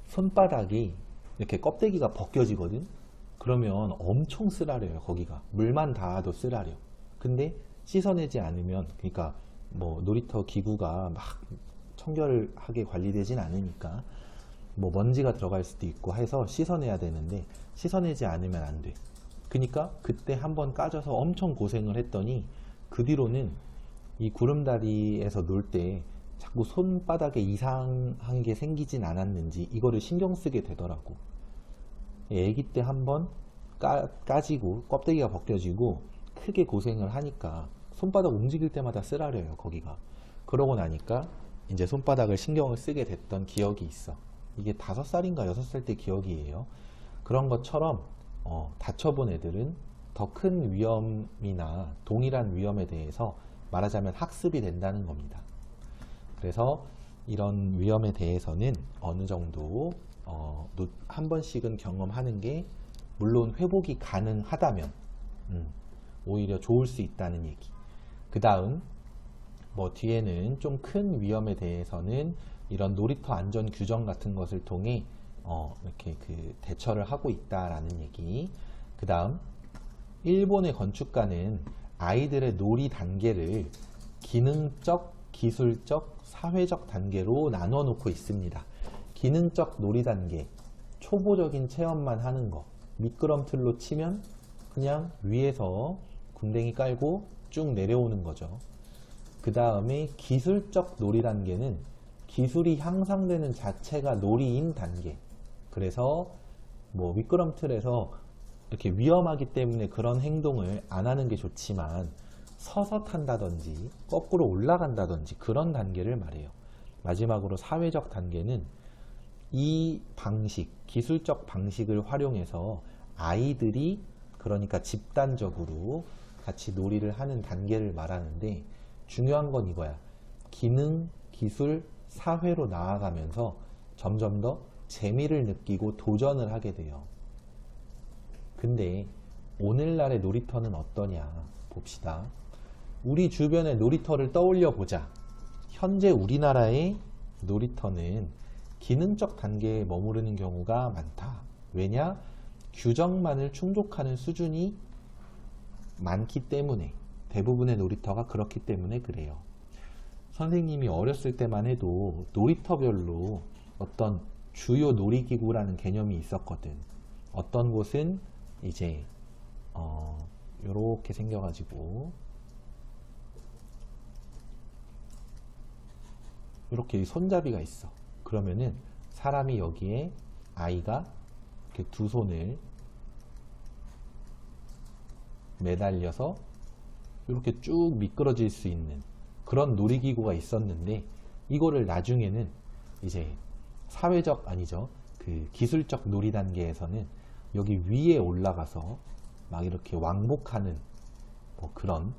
손바닥이 이렇게 껍데기가 벗겨지거든. 그러면 엄청 쓰라려요. 거기가 물만 닿아도 쓰라려. 근데 씻어내지 않으면 그러니까 뭐 놀이터 기구가 막 청결하게 관리되진 않으니까 뭐 먼지가 들어갈 수도 있고 해서 씻어내야 되는데 씻어내지 않으면 안 돼. 그러니까 그때 한번 까져서 엄청 고생을 했더니 그 뒤로는 이 구름다리에서 놀 때 자꾸 손바닥에 이상한 게 생기진 않았는지 이거를 신경 쓰게 되더라고. 애기 때 한번 까지고 껍데기가 벗겨지고 크게 고생을 하니까 손바닥 움직일 때마다 쓰라려요. 거기가. 그러고 나니까 이제 손바닥을 신경을 쓰게 됐던 기억이 있어. 이게 5살인가 6살 때 기억이에요. 그런 것처럼 다쳐본 애들은 더 큰 위험이나 동일한 위험에 대해서 말하자면 학습이 된다는 겁니다. 그래서 이런 위험에 대해서는 어느 정도 한 번씩은 경험하는 게 물론 회복이 가능하다면 오히려 좋을 수 있다는 얘기. 그 다음 뭐 뒤에는 좀 큰 위험에 대해서는 이런 놀이터 안전 규정 같은 것을 통해 이렇게 그 대처를 하고 있다라는 얘기. 그 다음 일본의 건축가는 아이들의 놀이 단계를 기능적, 기술적, 사회적 단계로 나눠 놓고 있습니다. 기능적 놀이 단계, 초보적인 체험만 하는 거. 미끄럼틀로 치면 그냥 위에서 군댕이 깔고 쭉 내려오는 거죠. 그 다음에 기술적 놀이 단계는 기술이 향상되는 자체가 놀이인 단계. 그래서 뭐 미끄럼틀에서 이렇게 위험하기 때문에 그런 행동을 안 하는 게 좋지만 서서 탄다든지 거꾸로 올라간다든지 그런 단계를 말해요. 마지막으로 사회적 단계는 이 방식, 기술적 방식을 활용해서 아이들이 그러니까 집단적으로 같이 놀이를 하는 단계를 말하는데 중요한 건 이거야. 기능, 기술, 사회로 나아가면서 점점 더 재미를 느끼고 도전을 하게 돼요. 근데 오늘날의 놀이터는 어떠냐 봅시다. 우리 주변의 놀이터를 떠올려 보자. 현재 우리나라의 놀이터는 기능적 단계에 머무르는 경우가 많다. 왜냐? 규정만을 충족하는 수준이 많기 때문에, 대부분의 놀이터가 그렇기 때문에 그래요. 선생님이 어렸을 때만 해도 놀이터별로 어떤 주요 놀이기구라는 개념이 있었거든. 어떤 곳은 이제 요렇게 생겨가지고 이렇게 손잡이가 있어. 그러면은 사람이 여기에 아이가 이렇게 두 손을 매달려서 이렇게 쭉 미끄러질 수 있는 그런 놀이기구가 있었는데 이거를 나중에는 이제 사회적 아니죠. 그 기술적 놀이 단계에서는 여기 위에 올라가서 막 이렇게 왕복하는 뭐 그런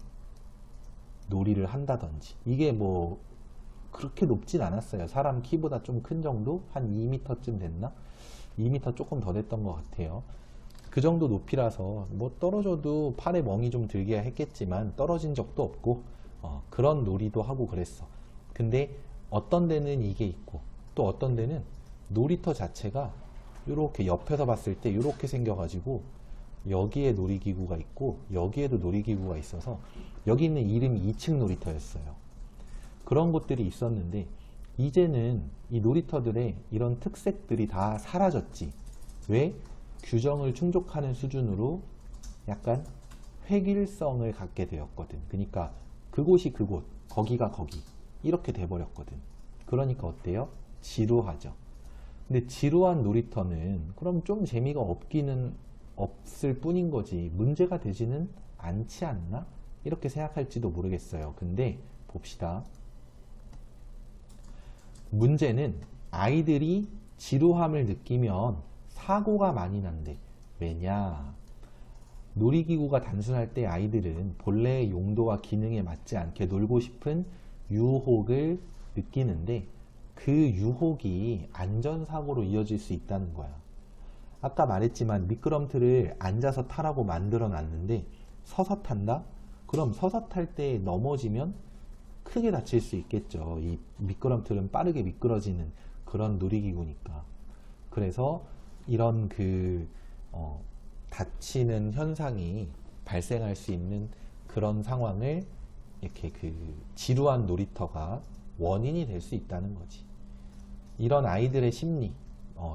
놀이를 한다든지 이게 뭐 그렇게 높진 않았어요. 사람 키보다 좀 큰 정도? 한 2m쯤 됐나? 2m 조금 더 됐던 것 같아요. 그 정도 높이라서 뭐 떨어져도 팔에 멍이 좀 들게 했겠지만 떨어진 적도 없고 그런 놀이도 하고 그랬어. 근데 어떤 데는 이게 있고 또 어떤 데는 놀이터 자체가 이렇게 옆에서 봤을 때 이렇게 생겨가지고 여기에 놀이기구가 있고 여기에도 놀이기구가 있어서 여기 있는 이름이 2층 놀이터였어요. 그런 곳들이 있었는데 이제는 이 놀이터들의 이런 특색들이 다 사라졌지. 왜? 규정을 충족하는 수준으로 약간 획일성을 갖게 되었거든. 그러니까 그곳이 그곳, 거기가 거기 이렇게 돼버렸거든. 그러니까 어때요? 지루하죠. 근데 지루한 놀이터는 그럼 좀 재미가 없기는 없을 뿐인 거지 문제가 되지는 않지 않나? 이렇게 생각할지도 모르겠어요. 근데 봅시다. 문제는 아이들이 지루함을 느끼면 사고가 많이 난대. 왜냐? 놀이기구가 단순할 때 아이들은 본래의 용도와 기능에 맞지 않게 놀고 싶은 유혹을 느끼는데 그 유혹이 안전사고로 이어질 수 있다는 거야. 아까 말했지만 미끄럼틀을 앉아서 타라고 만들어 놨는데 서서 탄다? 그럼 서서 탈 때 넘어지면 크게 다칠 수 있겠죠. 이 미끄럼틀은 빠르게 미끄러지는 그런 놀이기구니까. 그래서 이런 다치는 현상이 발생할 수 있는 그런 상황을 이렇게 지루한 놀이터가 원인이 될 수 있다는 거지. 이런 아이들의 심리,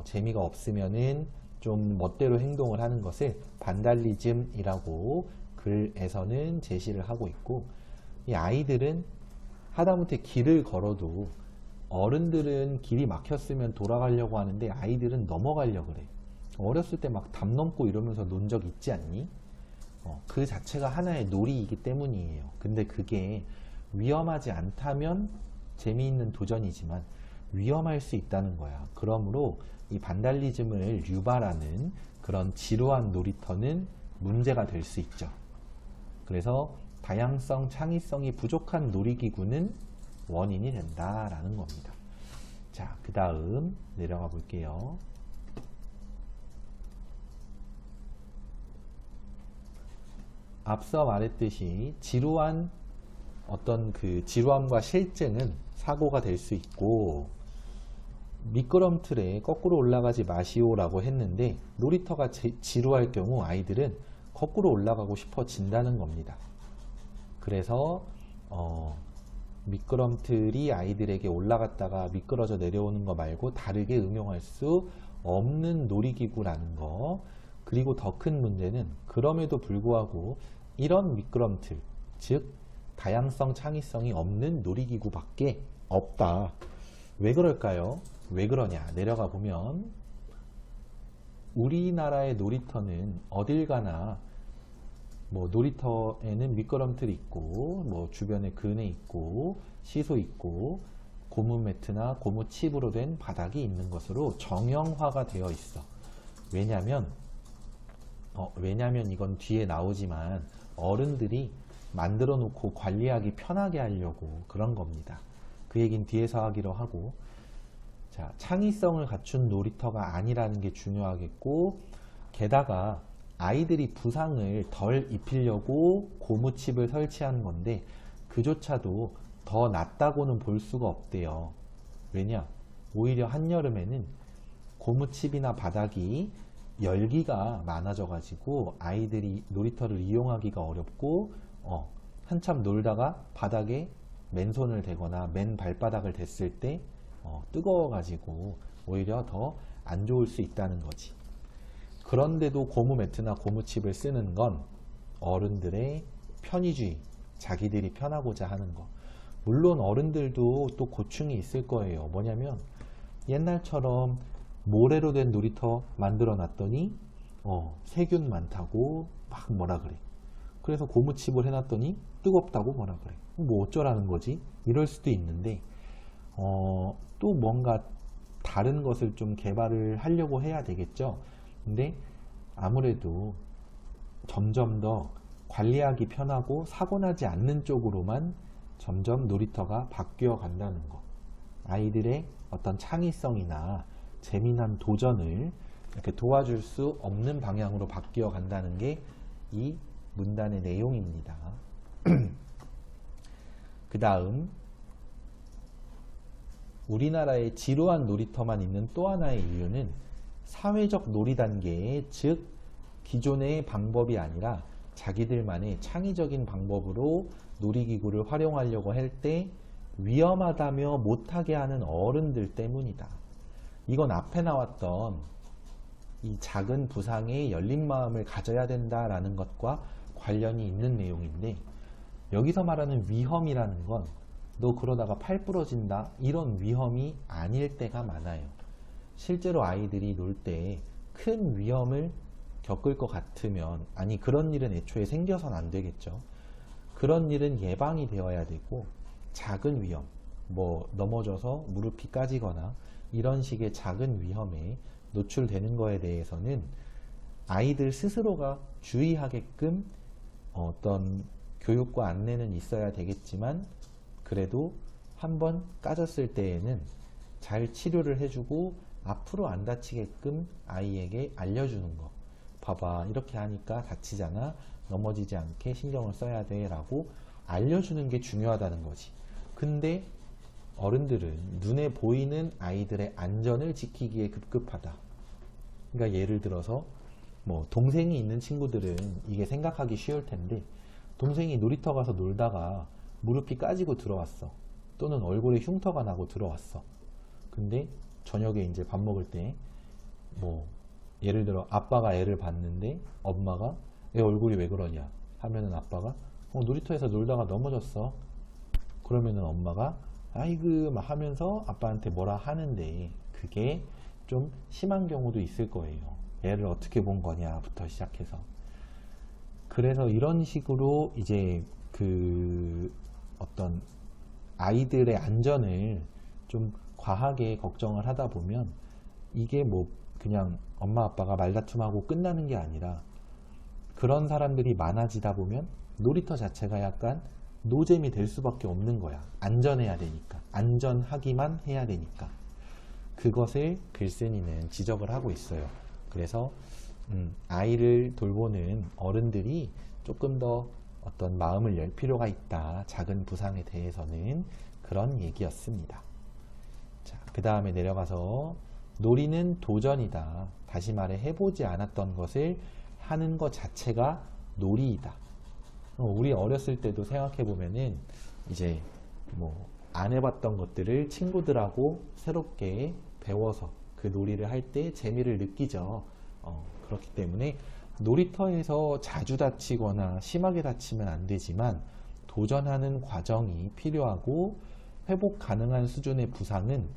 재미가 없으면은 좀 멋대로 행동을 하는 것을 반달리즘이라고 글에서는 제시를 하고 있고, 이 아이들은 하다못해 길을 걸어도 어른들은 길이 막혔으면 돌아가려고 하는데 아이들은 넘어가려고 그래. 어렸을 때 막 담 넘고 이러면서 논 적 있지 않니? 그 자체가 하나의 놀이이기 때문이에요. 근데 그게 위험하지 않다면 재미있는 도전이지만 위험할 수 있다는 거야. 그러므로 이 반달리즘을 유발하는 그런 지루한 놀이터는 문제가 될 수 있죠. 그래서 다양성, 창의성이 부족한 놀이기구는 원인이 된다라는 겁니다. 자, 그 다음 내려가 볼게요. 앞서 말했듯이 지루한 어떤 지루함과 실증은 사고가 될 수 있고, 미끄럼틀에 거꾸로 올라가지 마시오라고 했는데 놀이터가 지루할 경우 아이들은 거꾸로 올라가고 싶어진다는 겁니다. 그래서 미끄럼틀이 아이들에게 올라갔다가 미끄러져 내려오는 거 말고 다르게 응용할 수 없는 놀이기구라는 거. 그리고 더 큰 문제는 그럼에도 불구하고 이런 미끄럼틀, 즉 다양성, 창의성이 없는 놀이기구밖에 없다. 왜 그럴까요? 왜 그러냐? 내려가 보면 우리나라의 놀이터는 어딜 가나 뭐 놀이터에는 미끄럼틀이 있고 뭐 주변에 그네 있고 시소 있고 고무 매트나 고무 칩으로 된 바닥이 있는 것으로 정형화가 되어 있어. 왜냐면 이건 뒤에 나오지만 어른들이 만들어 놓고 관리하기 편하게 하려고 그런 겁니다. 그 얘기는 뒤에서 하기로 하고, 자, 창의성을 갖춘 놀이터가 아니라는 게 중요하겠고, 게다가 아이들이 부상을 덜 입히려고 고무칩을 설치한 건데 그조차도 더 낫다고는 볼 수가 없대요. 왜냐? 오히려 한여름에는 고무칩이나 바닥이 열기가 많아져 가지고 아이들이 놀이터를 이용하기가 어렵고 한참 놀다가 바닥에 맨손을 대거나 맨 발바닥을 댔을 때 뜨거워 가지고 오히려 더 안 좋을 수 있다는 거지. 그런데도 고무 매트나 고무칩을 쓰는 건 어른들의 편의주의, 자기들이 편하고자 하는 거. 물론 어른들도 또 고충이 있을 거예요. 뭐냐면 옛날처럼 모래로 된 놀이터 만들어 놨더니 세균 많다고 막 뭐라 그래. 그래서 고무칩을 해놨더니 뜨겁다고 뭐라 그래. 뭐 어쩌라는 거지? 이럴 수도 있는데 또 뭔가 다른 것을 좀 개발을 하려고 해야 되겠죠. 근데 아무래도 점점 더 관리하기 편하고 사고 나지 않는 쪽으로만 점점 놀이터가 바뀌어 간다는 거. 아이들의 어떤 창의성이나 재미난 도전을 이렇게 도와줄 수 없는 방향으로 바뀌어 간다는 게 이 문단의 내용입니다. 그 다음, 우리나라에 지루한 놀이터만 있는 또 하나의 이유는 사회적 놀이 단계, 즉 기존의 방법이 아니라 자기들만의 창의적인 방법으로 놀이기구를 활용하려고 할 때 위험하다며 못하게 하는 어른들 때문이다. 이건 앞에 나왔던 이 작은 부상에 열린 마음을 가져야 된다라는 것과 관련이 있는 내용인데, 여기서 말하는 위험이라는 건 너 그러다가 팔 부러진다 이런 위험이 아닐 때가 많아요. 실제로 아이들이 놀 때 큰 위험을 겪을 것 같으면, 아니 그런 일은 애초에 생겨서는 안 되겠죠. 그런 일은 예방이 되어야 되고, 작은 위험, 뭐 넘어져서 무릎이 까지거나 이런 식의 작은 위험에 노출되는 거에 대해서는 아이들 스스로가 주의하게끔 어떤 교육과 안내는 있어야 되겠지만, 그래도 한번 까졌을 때에는 잘 치료를 해주고 앞으로 안 다치게끔 아이에게 알려주는 거. 봐봐, 이렇게 하니까 다치잖아. 넘어지지 않게 신경을 써야 돼 라고 알려주는 게 중요하다는 거지. 근데 어른들은 눈에 보이는 아이들의 안전을 지키기에 급급하다. 그러니까 예를 들어서 뭐 동생이 있는 친구들은 이게 생각하기 쉬울 텐데, 동생이 놀이터 가서 놀다가 무릎이 까지고 들어왔어. 또는 얼굴에 흉터가 나고 들어왔어. 근데 저녁에 이제 밥 먹을 때 뭐 예를 들어 아빠가 애를 봤는데 엄마가 애 얼굴이 왜 그러냐 하면은 아빠가 놀이터에서 놀다가 넘어졌어. 그러면은 엄마가 아이고 막 하면서 아빠한테 뭐라 하는데, 그게 좀 심한 경우도 있을 거예요. 애를 어떻게 본 거냐부터 시작해서. 그래서 이런 식으로 이제 그 어떤 아이들의 안전을 좀 과하게 걱정을 하다 보면 이게 뭐 그냥 엄마 아빠가 말다툼하고 끝나는 게 아니라, 그런 사람들이 많아지다 보면 놀이터 자체가 약간 노잼이 될 수밖에 없는 거야. 안전해야 되니까. 안전하기만 해야 되니까. 그것을 글쓴이는 지적을 하고 있어요. 그래서 아이를 돌보는 어른들이 조금 더 어떤 마음을 열 필요가 있다. 작은 부상에 대해서는 그런 얘기였습니다. 자, 그 다음에 내려가서 놀이는 도전이다. 다시 말해 해보지 않았던 것을 하는 것 자체가 놀이이다. 우리 어렸을 때도 생각해보면은 이제 뭐 안 해봤던 것들을 친구들하고 새롭게 배워서 그 놀이를 할 때 재미를 느끼죠. 그렇기 때문에 놀이터에서 자주 다치거나 심하게 다치면 안 되지만 도전하는 과정이 필요하고, 회복 가능한 수준의 부상은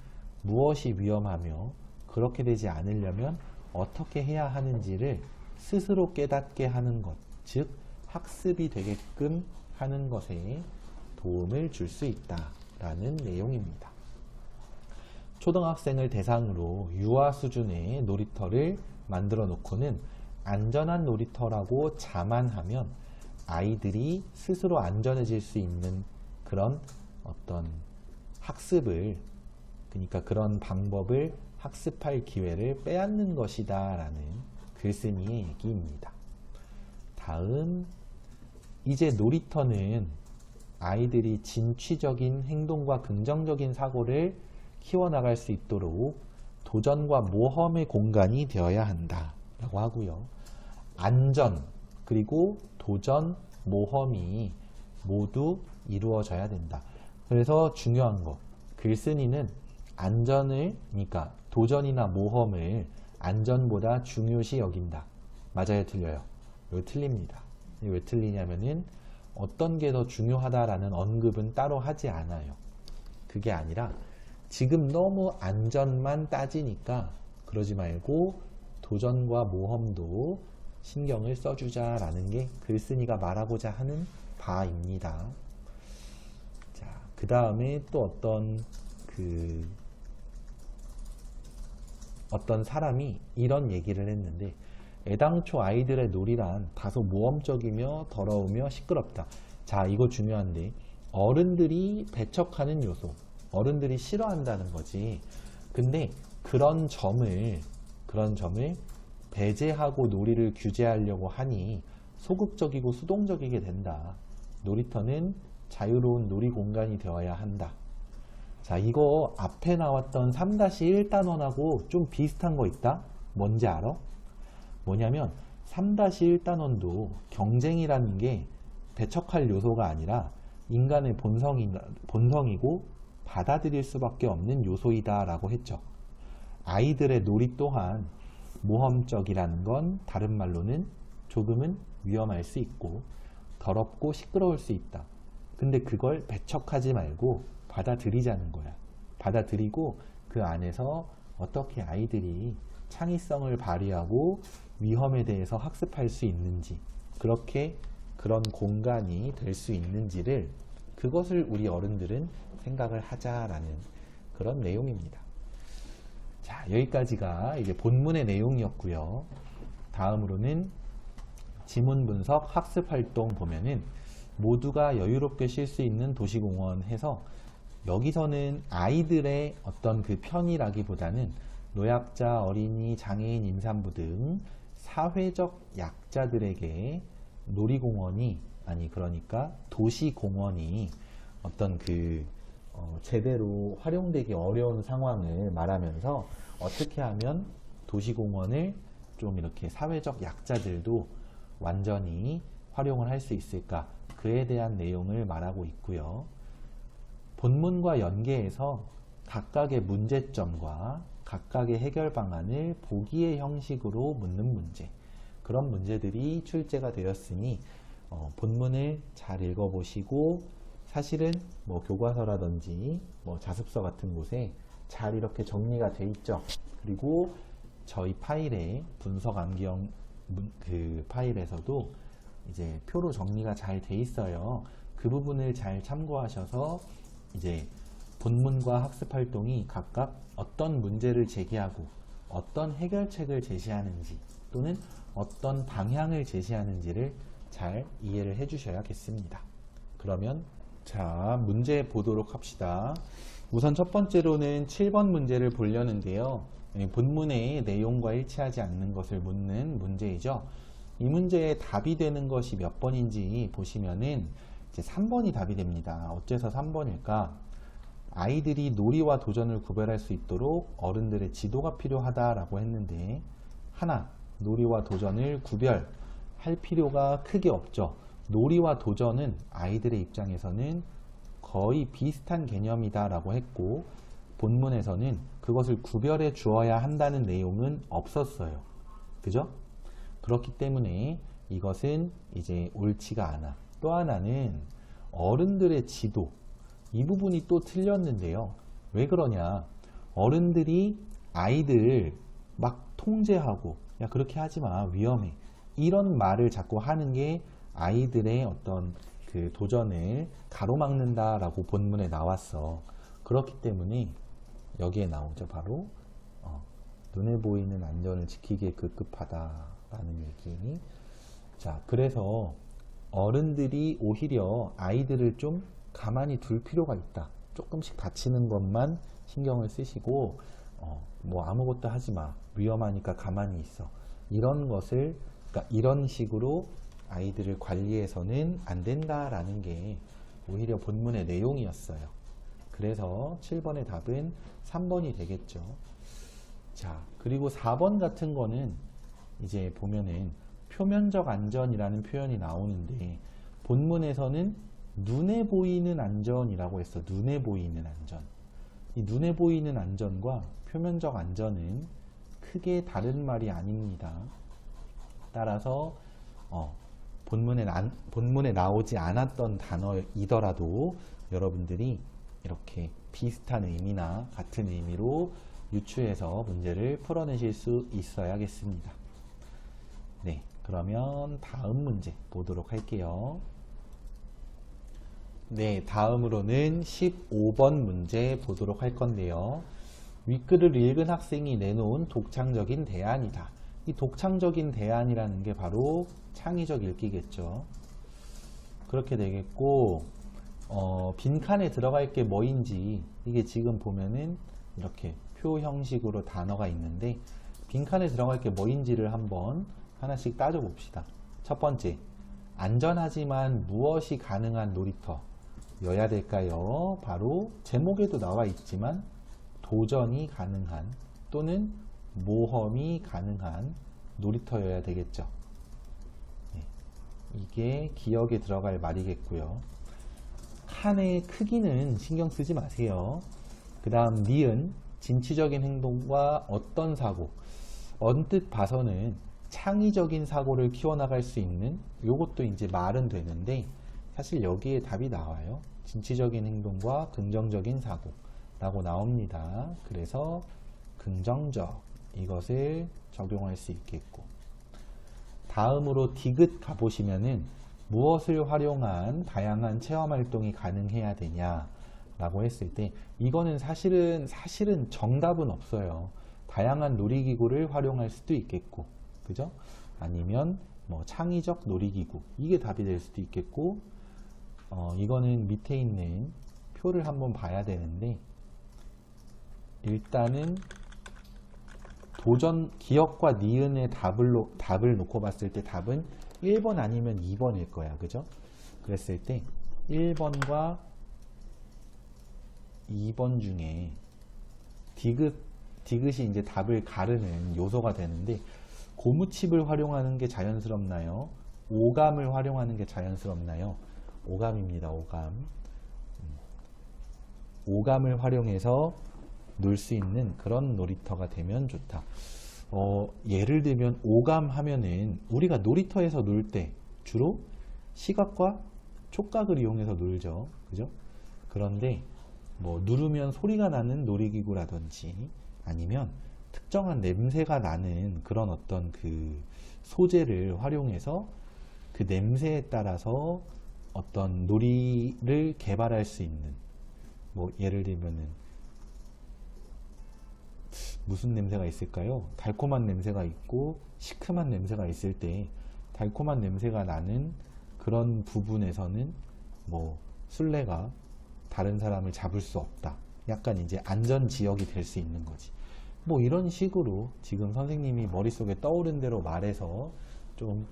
무엇이 위험하며 그렇게 되지 않으려면 어떻게 해야 하는지를 스스로 깨닫게 하는 것, 즉 학습이 되게끔 하는 것에 도움을 줄 수 있다라는 내용입니다. 초등학생을 대상으로 유아 수준의 놀이터를 만들어 놓고는 안전한 놀이터라고 자만하면 아이들이 스스로 안전해질 수 있는 그런 어떤 학습을, 그러니까 그런 방법을 학습할 기회를 빼앗는 것이다 라는 글쓴이의 얘기입니다. 다음, 이제 놀이터는 아이들이 진취적인 행동과 긍정적인 사고를 키워나갈 수 있도록 도전과 모험의 공간이 되어야 한다 라고 하고요. 안전, 그리고 도전, 모험이 모두 이루어져야 된다. 그래서 중요한 거, 글쓴이는 안전을, 그러니까 도전이나 모험을 안전보다 중요시 여긴다. 맞아요, 틀려요? 이거 틀립니다. 왜 틀리냐면은 어떤 게 더 중요하다라는 언급은 따로 하지 않아요. 그게 아니라 지금 너무 안전만 따지니까 그러지 말고 도전과 모험도 신경을 써주자라는 게 글쓴이가 말하고자 하는 바입니다. 자, 그 다음에 또 어떤 사람이 이런 얘기를 했는데, 애당초 아이들의 놀이란 다소 모험적이며 더러우며 시끄럽다. 자, 이거 중요한데, 어른들이 배척하는 요소, 어른들이 싫어한다는 거지. 근데 그런 점을 배제하고 놀이를 규제하려고 하니 소극적이고 수동적이게 된다. 놀이터는 자유로운 놀이 공간이 되어야 한다. 자, 이거 앞에 나왔던 3-1단원하고 좀 비슷한 거 있다? 뭔지 알아? 뭐냐면 3-1단원도 경쟁이라는 게 배척할 요소가 아니라 인간의 본성이고 받아들일 수밖에 없는 요소이다 라고 했죠. 아이들의 놀이 또한 모험적이라는 건 다른 말로는 조금은 위험할 수 있고 더럽고 시끄러울 수 있다. 근데 그걸 배척하지 말고 받아들이자는 거야. 받아들이고 그 안에서 어떻게 아이들이 창의성을 발휘하고 위험에 대해서 학습할 수 있는지, 그렇게 그런 공간이 될 수 있는지를, 그것을 우리 어른들은 생각을 하자라는 그런 내용입니다. 자, 여기까지가 이제 본문의 내용이었고요. 다음으로는 지문 분석 학습 활동 보면은 모두가 여유롭게 쉴 수 있는 도시공원 해서, 여기서는 아이들의 어떤 그 편이라기보다는 노약자, 어린이, 장애인, 임산부 등 사회적 약자들에게 놀이공원이, 그러니까 도시공원이 어떤 제대로 활용되기 어려운 상황을 말하면서 어떻게 하면 도시공원을 좀 이렇게 사회적 약자들도 완전히 활용을 할 수 있을까, 그에 대한 내용을 말하고 있고요. 본문과 연계해서 각각의 문제점과 각각의 해결 방안을 보기의 형식으로 묻는 문제, 그런 문제들이 출제가 되었으니 본문을 잘 읽어보시고, 사실은 뭐 교과서라든지 뭐 자습서 같은 곳에 잘 이렇게 정리가 돼 있죠. 그리고 저희 파일에 분석 암기형 그 파일에서도 이제 표로 정리가 잘 돼 있어요. 그 부분을 잘 참고하셔서 이제 본문과 학습 활동이 각각 어떤 문제를 제기하고 어떤 해결책을 제시하는지 또는 어떤 방향을 제시하는지를 잘 이해를 해 주셔야겠습니다. 그러면 자, 문제 보도록 합시다. 우선 첫 번째로는 7번 문제를 보려는데요. 본문의 내용과 일치하지 않는 것을 묻는 문제이죠. 이 문제에 답이 되는 것이 몇 번인지 보시면은 이제 3번이 답이 됩니다. 어째서 3번일까? 아이들이 놀이와 도전을 구별할 수 있도록 어른들의 지도가 필요하다라고 했는데, 하나, 놀이와 도전을 구별할 필요가 크게 없죠. 놀이와 도전은 아이들의 입장에서는 거의 비슷한 개념이다 라고 했고, 본문에서는 그것을 구별해 주어야 한다는 내용은 없었어요. 그죠? 그렇기 때문에 이것은 이제 옳지가 않아. 또 하나는 어른들의 지도, 이 부분이 또 틀렸는데요. 왜 그러냐? 어른들이 아이들을 막 통제하고, 야 그렇게 하지 마, 위험해, 이런 말을 자꾸 하는 게 아이들의 어떤 그 도전을 가로막는다라고 본문에 나왔어. 그렇기 때문에 여기에 나오죠. 바로 눈에 보이는 안전을 지키기에 급급하다라는 얘기. 자, 그래서 어른들이 오히려 아이들을 좀 가만히 둘 필요가 있다. 조금씩 다치는 것만 신경을 쓰시고 뭐 아무것도 하지 마. 위험하니까 가만히 있어. 이런 것을 그러니까 이런 식으로 아이들을 관리해서는 안 된다라는 게 오히려 본문의 내용이었어요. 그래서 7번의 답은 3번이 되겠죠. 자, 그리고 4번 같은 거는 이제 보면은 표면적 안전이라는 표현이 나오는데 본문에서는 눈에 보이는 안전이라고 했어. 눈에 보이는 안전. 이 눈에 보이는 안전과 표면적 안전은 크게 다른 말이 아닙니다. 따라서 본문에 나오지 않았던 단어이더라도 여러분들이 이렇게 비슷한 의미나 같은 의미로 유추해서 문제를 풀어내실 수 있어야겠습니다. 네, 그러면 다음 문제 보도록 할게요. 네, 다음으로는 15번 문제 보도록 할 건데요. 윗글을 읽은 학생이 내놓은 독창적인 대안이다. 이 독창적인 대안이라는 게 바로 창의적 읽기겠죠. 그렇게 되겠고 빈칸에 들어갈 게 뭐인지 이게 지금 보면은 이렇게 표 형식으로 단어가 있는데 빈칸에 들어갈 게 뭐인지를 한번 하나씩 따져 봅시다. 첫 번째, 안전하지만 무엇이 가능한 놀이터여야 될까요? 바로 제목에도 나와 있지만 도전이 가능한 또는 모험이 가능한 놀이터여야 되겠죠. 네, 이게 기억에 들어갈 말이겠고요. 칸의 크기는 신경 쓰지 마세요. 그 다음 니은, 진취적인 행동과 어떤 사고, 언뜻 봐서는 창의적인 사고를 키워나갈 수 있는 요것도 이제 말은 되는데 사실 여기에 답이 나와요. 진취적인 행동과 긍정적인 사고라고 나옵니다. 그래서 긍정적 이것을 적용할 수 있겠고 다음으로 디귿 가보시면은 무엇을 활용한 다양한 체험활동이 가능해야 되냐 라고 했을 때 이거는 사실은 정답은 없어요. 다양한 놀이기구를 활용할 수도 있겠고 그죠? 아니면 뭐 창의적 놀이기구 이게 답이 될 수도 있겠고 이거는 밑에 있는 표를 한번 봐야 되는데 일단은 도전 기억과 니은의 답을 놓고 봤을 때 답은 1번 아니면 2번일 거야. 그죠? 그랬을 때 1번과 2번 중에 디귿이 이제 답을 가르는 요소가 되는데 고무칩을 활용하는 게 자연스럽나요? 오감을 활용하는 게 자연스럽나요? 오감입니다. 오감. 오감을 활용해서 놀 수 있는 그런 놀이터가 되면 좋다. 예를 들면 오감 하면은 우리가 놀이터에서 놀 때 주로 시각과 촉각을 이용해서 놀죠. 그죠? 그런데 뭐 누르면 소리가 나는 놀이기구라든지 아니면 특정한 냄새가 나는 그런 어떤 그 소재를 활용해서 그 냄새에 따라서 어떤 놀이를 개발할 수 있는 뭐 예를 들면은 무슨 냄새가 있을까요? 달콤한 냄새가 있고 시큼한 냄새가 있을 때 달콤한 냄새가 나는 그런 부분에서는 뭐 술래가 다른 사람을 잡을 수 없다. 약간 이제 안전지역이 될 수 있는 거지. 뭐 이런 식으로 지금 선생님이 머릿속에 떠오른 대로 말해서 좀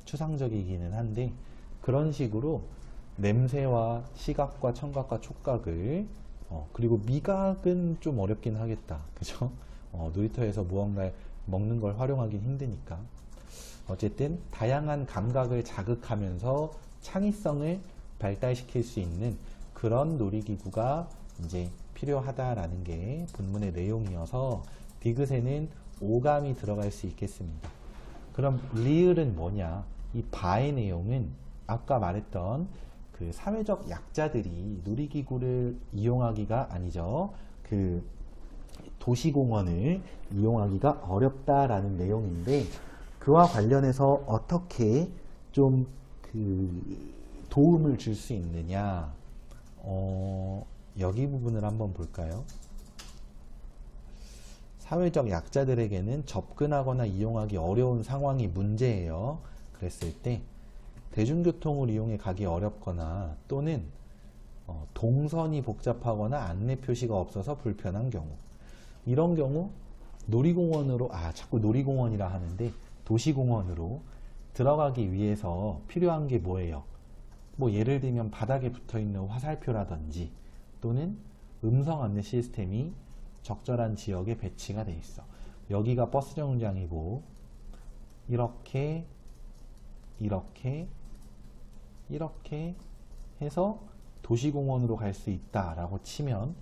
추상적이기는 한데 그런 식으로 냄새와 시각과 청각과 촉각을 그리고 미각은 좀 어렵긴 하겠다. 그죠? 놀이터에서 무언가 먹는 걸 활용하긴 힘드니까. 어쨌든 다양한 감각을 자극하면서 창의성을 발달시킬 수 있는 그런 놀이기구가 이제 필요하다라는 게 본문의 내용이어서 디귿에는 오감이 들어갈 수 있겠습니다. 그럼 리을은 뭐냐? 이 바의 내용은 아까 말했던 그 사회적 약자들이 놀이기구를 이용하기가 아니죠. 그 도시공원을 이용하기가 어렵다라는 내용인데 그와 관련해서 어떻게 좀 도움을 줄 수 있느냐? 여기 부분을 한번 볼까요? 사회적 약자들에게는 접근하거나 이용하기 어려운 상황이 문제예요. 그랬을 때 대중교통을 이용해 가기 어렵거나 또는 동선이 복잡하거나 안내 표시가 없어서 불편한 경우, 이런 경우 놀이공원으로, 자꾸 놀이공원이라 하는데 도시공원으로 들어가기 위해서 필요한 게 뭐예요? 뭐 예를 들면 바닥에 붙어있는 화살표라든지 또는 음성 안내 시스템이 적절한 지역에 배치가 돼 있어. 여기가 버스 정류장이고 이렇게 해서 도시공원으로 갈 수 있다라고 치면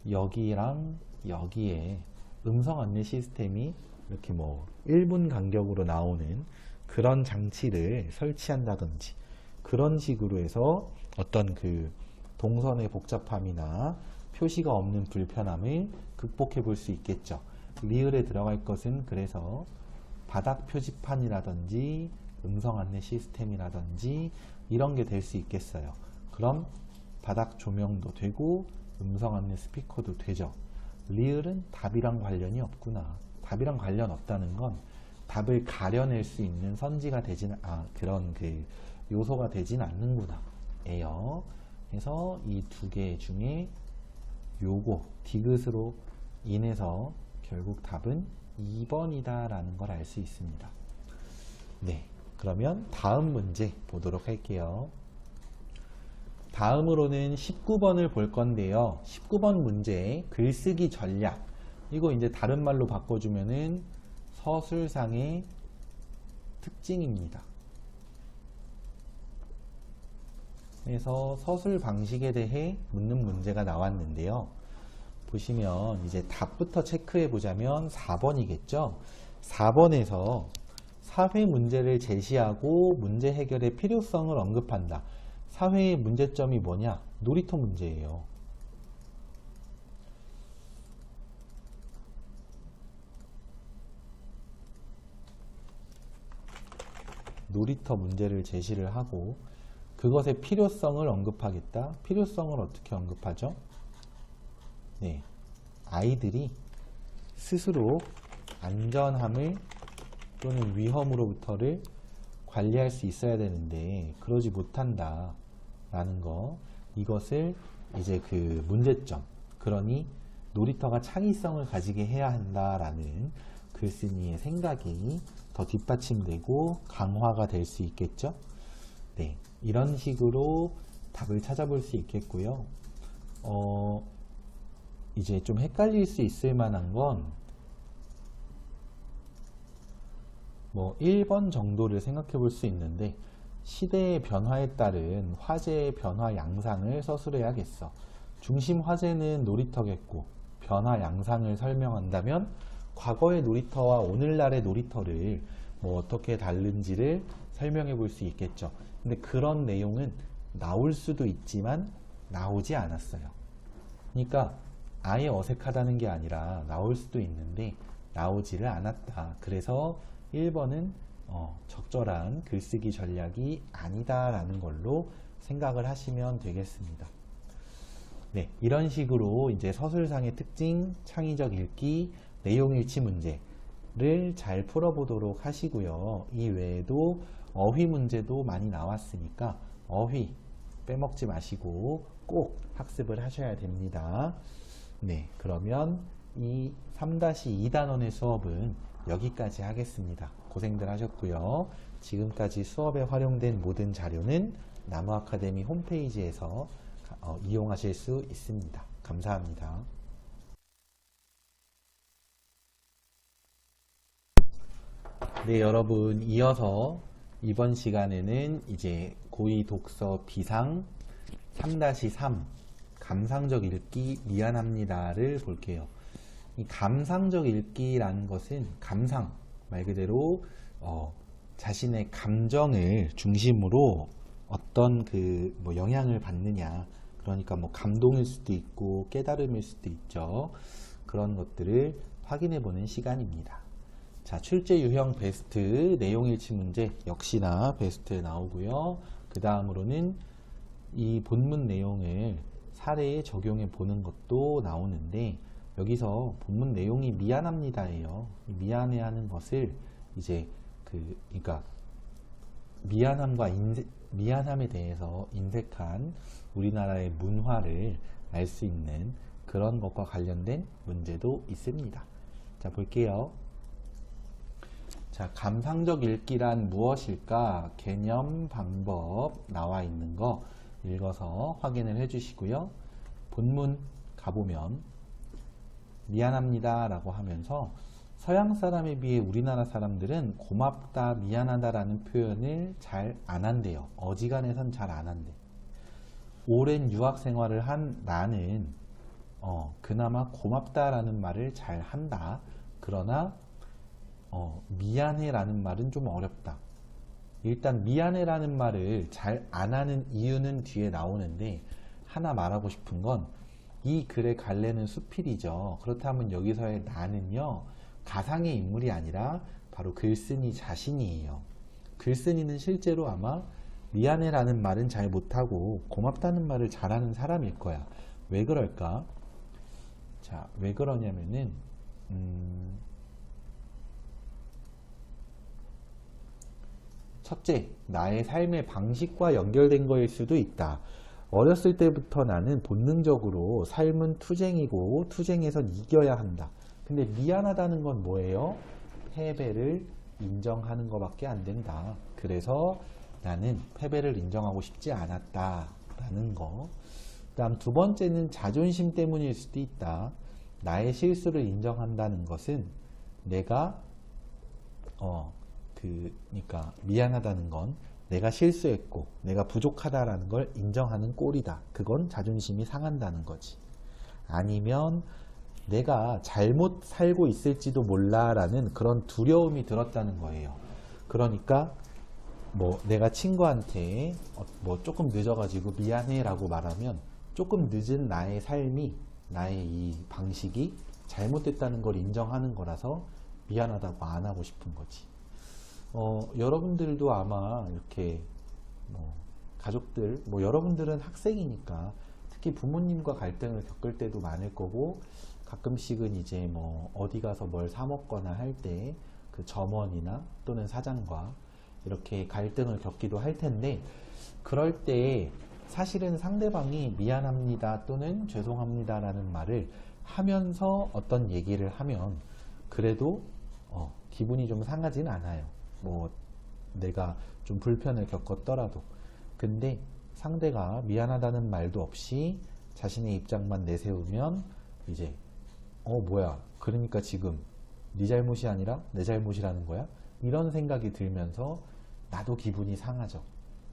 여기랑 여기에 음성 안내 시스템이 이렇게 뭐 1분 간격으로 나오는 그런 장치를 설치한다든지 그런 식으로 해서 어떤 그 동선의 복잡함이나 표시가 없는 불편함을 극복해 볼 수 있겠죠. 리을에 들어갈 것은 그래서 바닥 표지판이라든지 음성 안내 시스템이라든지 이런 게 될 수 있겠어요. 그럼 바닥 조명도 되고 음성 안내 스피커도 되죠. 리을은 답이랑 관련이 없구나. 답이랑 관련 없다는 건 답을 가려낼 수 있는 선지가 되진 그런 그 요소가 되진 않는구나 에요. 그래서 이 두 개 중에 요거 디귿으로 인해서 결국 답은 2번이다 라는 걸 알 수 있습니다. 네, 그러면 다음 문제 보도록 할게요. 다음으로는 19번을 볼 건데요. 19번 문제 글쓰기 전략, 이거 이제 다른 말로 바꿔주면은 서술상의 특징입니다. 그래서 서술 방식에 대해 묻는 문제가 나왔는데요. 보시면 이제 답부터 체크해 보자면 4번이겠죠. 4번에서 사회 문제를 제시하고 문제 해결의 필요성을 언급한다. 사회의 문제점이 뭐냐? 놀이터 문제예요. 놀이터 문제를 제시를 하고 그것의 필요성을 언급하겠다. 필요성을 어떻게 언급하죠? 네, 아이들이 스스로 안전함을 또는 위험으로부터를 관리할 수 있어야 되는데 그러지 못한다 라는 거, 이것을 이제 그 문제점, 그러니 놀이터가 창의성을 가지게 해야 한다라는 글쓴이의 생각이 더 뒷받침되고 강화가 될 수 있겠죠. 네, 이런 식으로 답을 찾아볼 수 있겠고요. 이제 좀 헷갈릴 수 있을 만한 건 뭐 1번 정도를 생각해 볼 수 있는데, 시대의 변화에 따른 화제의 변화 양상을 서술해야겠어. 중심 화제는 놀이터겠고, 변화 양상을 설명한다면 과거의 놀이터와 오늘날의 놀이터를 뭐 어떻게 다른지를 설명해 볼 수 있겠죠. 근데 그런 내용은 나올 수도 있지만 나오지 않았어요. 그러니까 아예 어색하다는 게 아니라 나올 수도 있는데 나오지를 않았다. 그래서 1번은 적절한 글쓰기 전략이 아니다라는 걸로 생각을 하시면 되겠습니다. 네, 이런 식으로 이제 서술상의 특징, 창의적 읽기, 내용 일치 문제를 잘 풀어보도록 하시고요. 이 외에도 어휘 문제도 많이 나왔으니까 어휘 빼먹지 마시고 꼭 학습을 하셔야 됩니다. 네, 그러면 이 3-2 단원의 수업은 여기까지 하겠습니다. 고생들 하셨고요. 지금까지 수업에 활용된 모든 자료는 나무아카데미 홈페이지에서 이용하실 수 있습니다. 감사합니다. 네, 여러분, 이어서 이번 시간에는 이제 고2 독서 비상 3-3 감상적 읽기 미안합니다를 볼게요. 이 감상적 읽기라는 것은 감상, 말 그대로 자신의 감정을 중심으로 어떤 그 뭐 영향을 받느냐, 그러니까 뭐 감동일 수도 있고 깨달음일 수도 있죠. 그런 것들을 확인해 보는 시간입니다. 자, 출제 유형 베스트 내용 일치 문제 역시나 베스트 나오고요. 그 다음으로는 이 본문 내용을 사례에 적용해 보는 것도 나오는데, 여기서 본문 내용이 미안합니다예요. 미안해 하는 것을 이제 그러니까 미안함에 대해서 인색한 우리나라의 문화를 알 수 있는 그런 것과 관련된 문제도 있습니다. 자, 볼게요. 자, 감상적 읽기란 무엇일까? 개념, 방법 나와 있는 거 읽어서 확인을 해 주시고요. 본문 가보면 미안합니다 라고 하면서 서양 사람에 비해 우리나라 사람들은 고맙다, 미안하다 라는 표현을 잘 안 한대요. 어지간해선 잘 안 한대. 오랜 유학 생활을 한 나는 그나마 고맙다 라는 말을 잘 한다. 그러나 미안해 라는 말은 좀 어렵다. 일단 미안해 라는 말을 잘 안 하는 이유는 뒤에 나오는데, 하나 말하고 싶은 건 이 글의 갈래는 수필이죠. 그렇다면 여기서의 나는요, 가상의 인물이 아니라 바로 글쓴이 자신이에요. 글쓴이는 실제로 아마 미안해 라는 말은 잘 못하고 고맙다는 말을 잘하는 사람일 거야. 왜 그럴까? 자, 왜 그러냐면은 첫째, 나의 삶의 방식과 연결된 거일 수도 있다. 어렸을 때부터 나는 본능적으로 삶은 투쟁이고 투쟁에선 이겨야 한다. 근데 미안하다는 건 뭐예요? 패배를 인정하는 것밖에 안 된다. 그래서 나는 패배를 인정하고 싶지 않았다 라는 거. 그 다음 두 번째는 자존심 때문일 수도 있다. 나의 실수를 인정한다는 것은 내가 그러니까 미안하다는 건 내가 실수했고 내가 부족하다라는 걸 인정하는 꼴이다. 그건 자존심이 상한다는 거지. 아니면 내가 잘못 살고 있을지도 몰라라는 그런 두려움이 들었다는 거예요. 그러니까 뭐 내가 친구한테 뭐 조금 늦어가지고 미안해 라고 말하면 조금 늦은 나의 삶이, 나의 이 방식이 잘못됐다는 걸 인정하는 거라서 미안하다고 안 하고 싶은 거지. 여러분들도 아마 이렇게 가족들, 여러분들은 학생이니까 특히 부모님과 갈등을 겪을 때도 많을 거고, 가끔씩은 이제 어디 가서 뭘 사 먹거나 할 때 그 점원이나 또는 사장과 이렇게 갈등을 겪기도 할 텐데, 그럴 때 사실은 상대방이 미안합니다 또는 죄송합니다 라는 말을 하면서 어떤 얘기를 하면 그래도 기분이 좀 상하진 않아요. 내가 좀 불편을 겪었더라도. 근데 상대가 미안하다는 말도 없이 자신의 입장만 내세우면 이제 뭐야, 그러니까 지금 네 잘못이 아니라 내 잘못이라는 거야? 이런 생각이 들면서 나도 기분이 상하죠.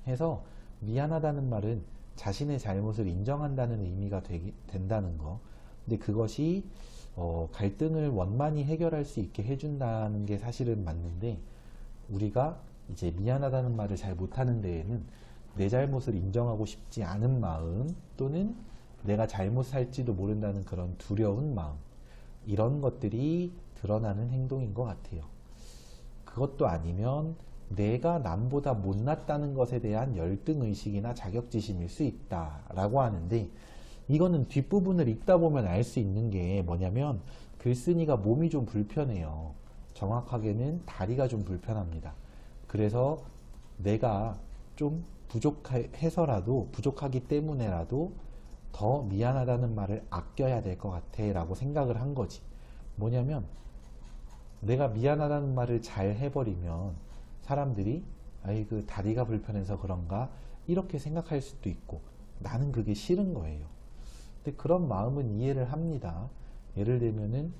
해서 미안하다는 말은 자신의 잘못을 인정한다는 의미가 된다는 거. 근데 그것이 갈등을 원만히 해결할 수 있게 해준다는 게 사실은 맞는데, 우리가 이제 미안하다는 말을 잘 못하는 데에는 내 잘못을 인정하고 싶지 않은 마음, 또는 내가 잘못 살지도 모른다는 그런 두려운 마음, 이런 것들이 드러나는 행동인 것 같아요. 그것도 아니면 내가 남보다 못났다는 것에 대한 열등의식이나 자격지심일 수 있다라고 하는데, 이거는 뒷부분을 읽다 보면 알 수 있는 게 뭐냐면, 글쓴이가 몸이 좀 불편해요. 정확하게는 다리가 좀 불편합니다. 그래서 내가 좀 부족해서라도, 부족하기 때문에라도 더 미안하다는 말을 아껴야 될 것 같아 라고 생각을 한 거지. 뭐냐면 내가 미안하다는 말을 잘 해버리면 사람들이 그 다리가 불편해서 그런가 이렇게 생각할 수도 있고, 나는 그게 싫은 거예요. 근데 그런 마음은 이해를 합니다. 예를 들면은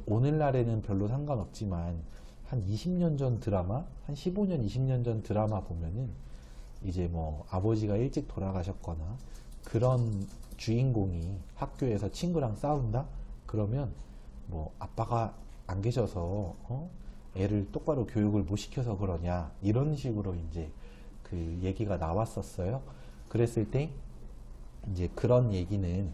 오늘날에는 별로 상관없지만 한 20년 전 드라마, 한 15년, 20년 전 드라마 보면은 이제 아버지가 일찍 돌아가셨거나 그런 주인공이 학교에서 친구랑 싸운다? 그러면 아빠가 안 계셔서 애를 똑바로 교육을 못 시켜서 그러냐, 이런 식으로 이제 그 얘기가 나왔었어요. 그랬을 때 이제 그런 얘기는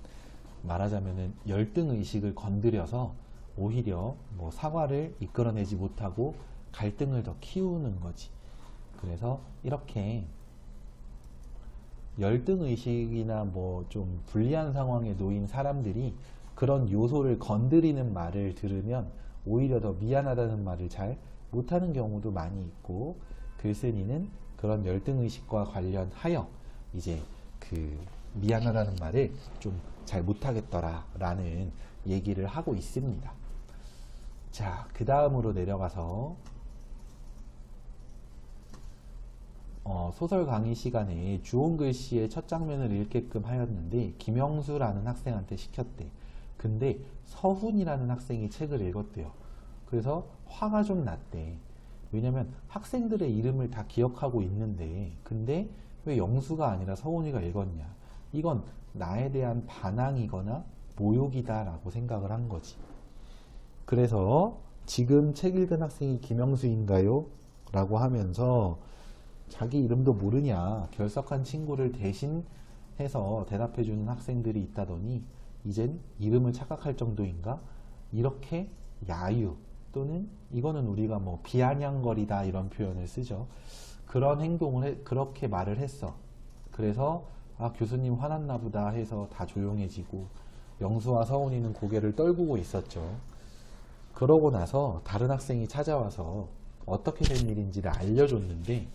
말하자면은 열등의식을 건드려서 오히려 뭐 사과를 이끌어내지 못하고 갈등을 더 키우는 거지. 그래서 이렇게 열등의식이나 뭐 좀 불리한 상황에 놓인 사람들이 그런 요소를 건드리는 말을 들으면 오히려 더 미안하다는 말을 잘 못하는 경우도 많이 있고, 글쓴이는 그런 열등의식과 관련하여 이제 그 미안하다는 말을 좀 잘 못하겠더라 라는 얘기를 하고 있습니다. 자, 그 다음으로 내려가서 소설 강의 시간에 주홍글씨의 첫 장면을 읽게끔 하였는데 김영수라는 학생한테 시켰대. 근데 서훈이라는 학생이 책을 읽었대요. 그래서 화가 좀 났대. 왜냐면 학생들의 이름을 다 기억하고 있는데 근데 왜 영수가 아니라 서훈이가 읽었냐. 이건 나에 대한 반항이거나 모욕이다 라고 생각을 한 거지. 그래서 지금 책 읽은 학생이 김영수인가요? 라고 하면서 자기 이름도 모르냐, 결석한 친구를 대신해서 대답해주는 학생들이 있다더니 이젠 이름을 착각할 정도인가? 이렇게 야유 또는 이거는 우리가 뭐 비아냥거리다 이런 표현을 쓰죠. 그런 행동을 그렇게 말을 했어. 그래서 아, 교수님 화났나 보다 해서 다 조용해지고 영수와 서훈이는 고개를 떨구고 있었죠. 그러고 나서 다른 학생이 찾아와서 어떻게 된 일인지를 알려줬는데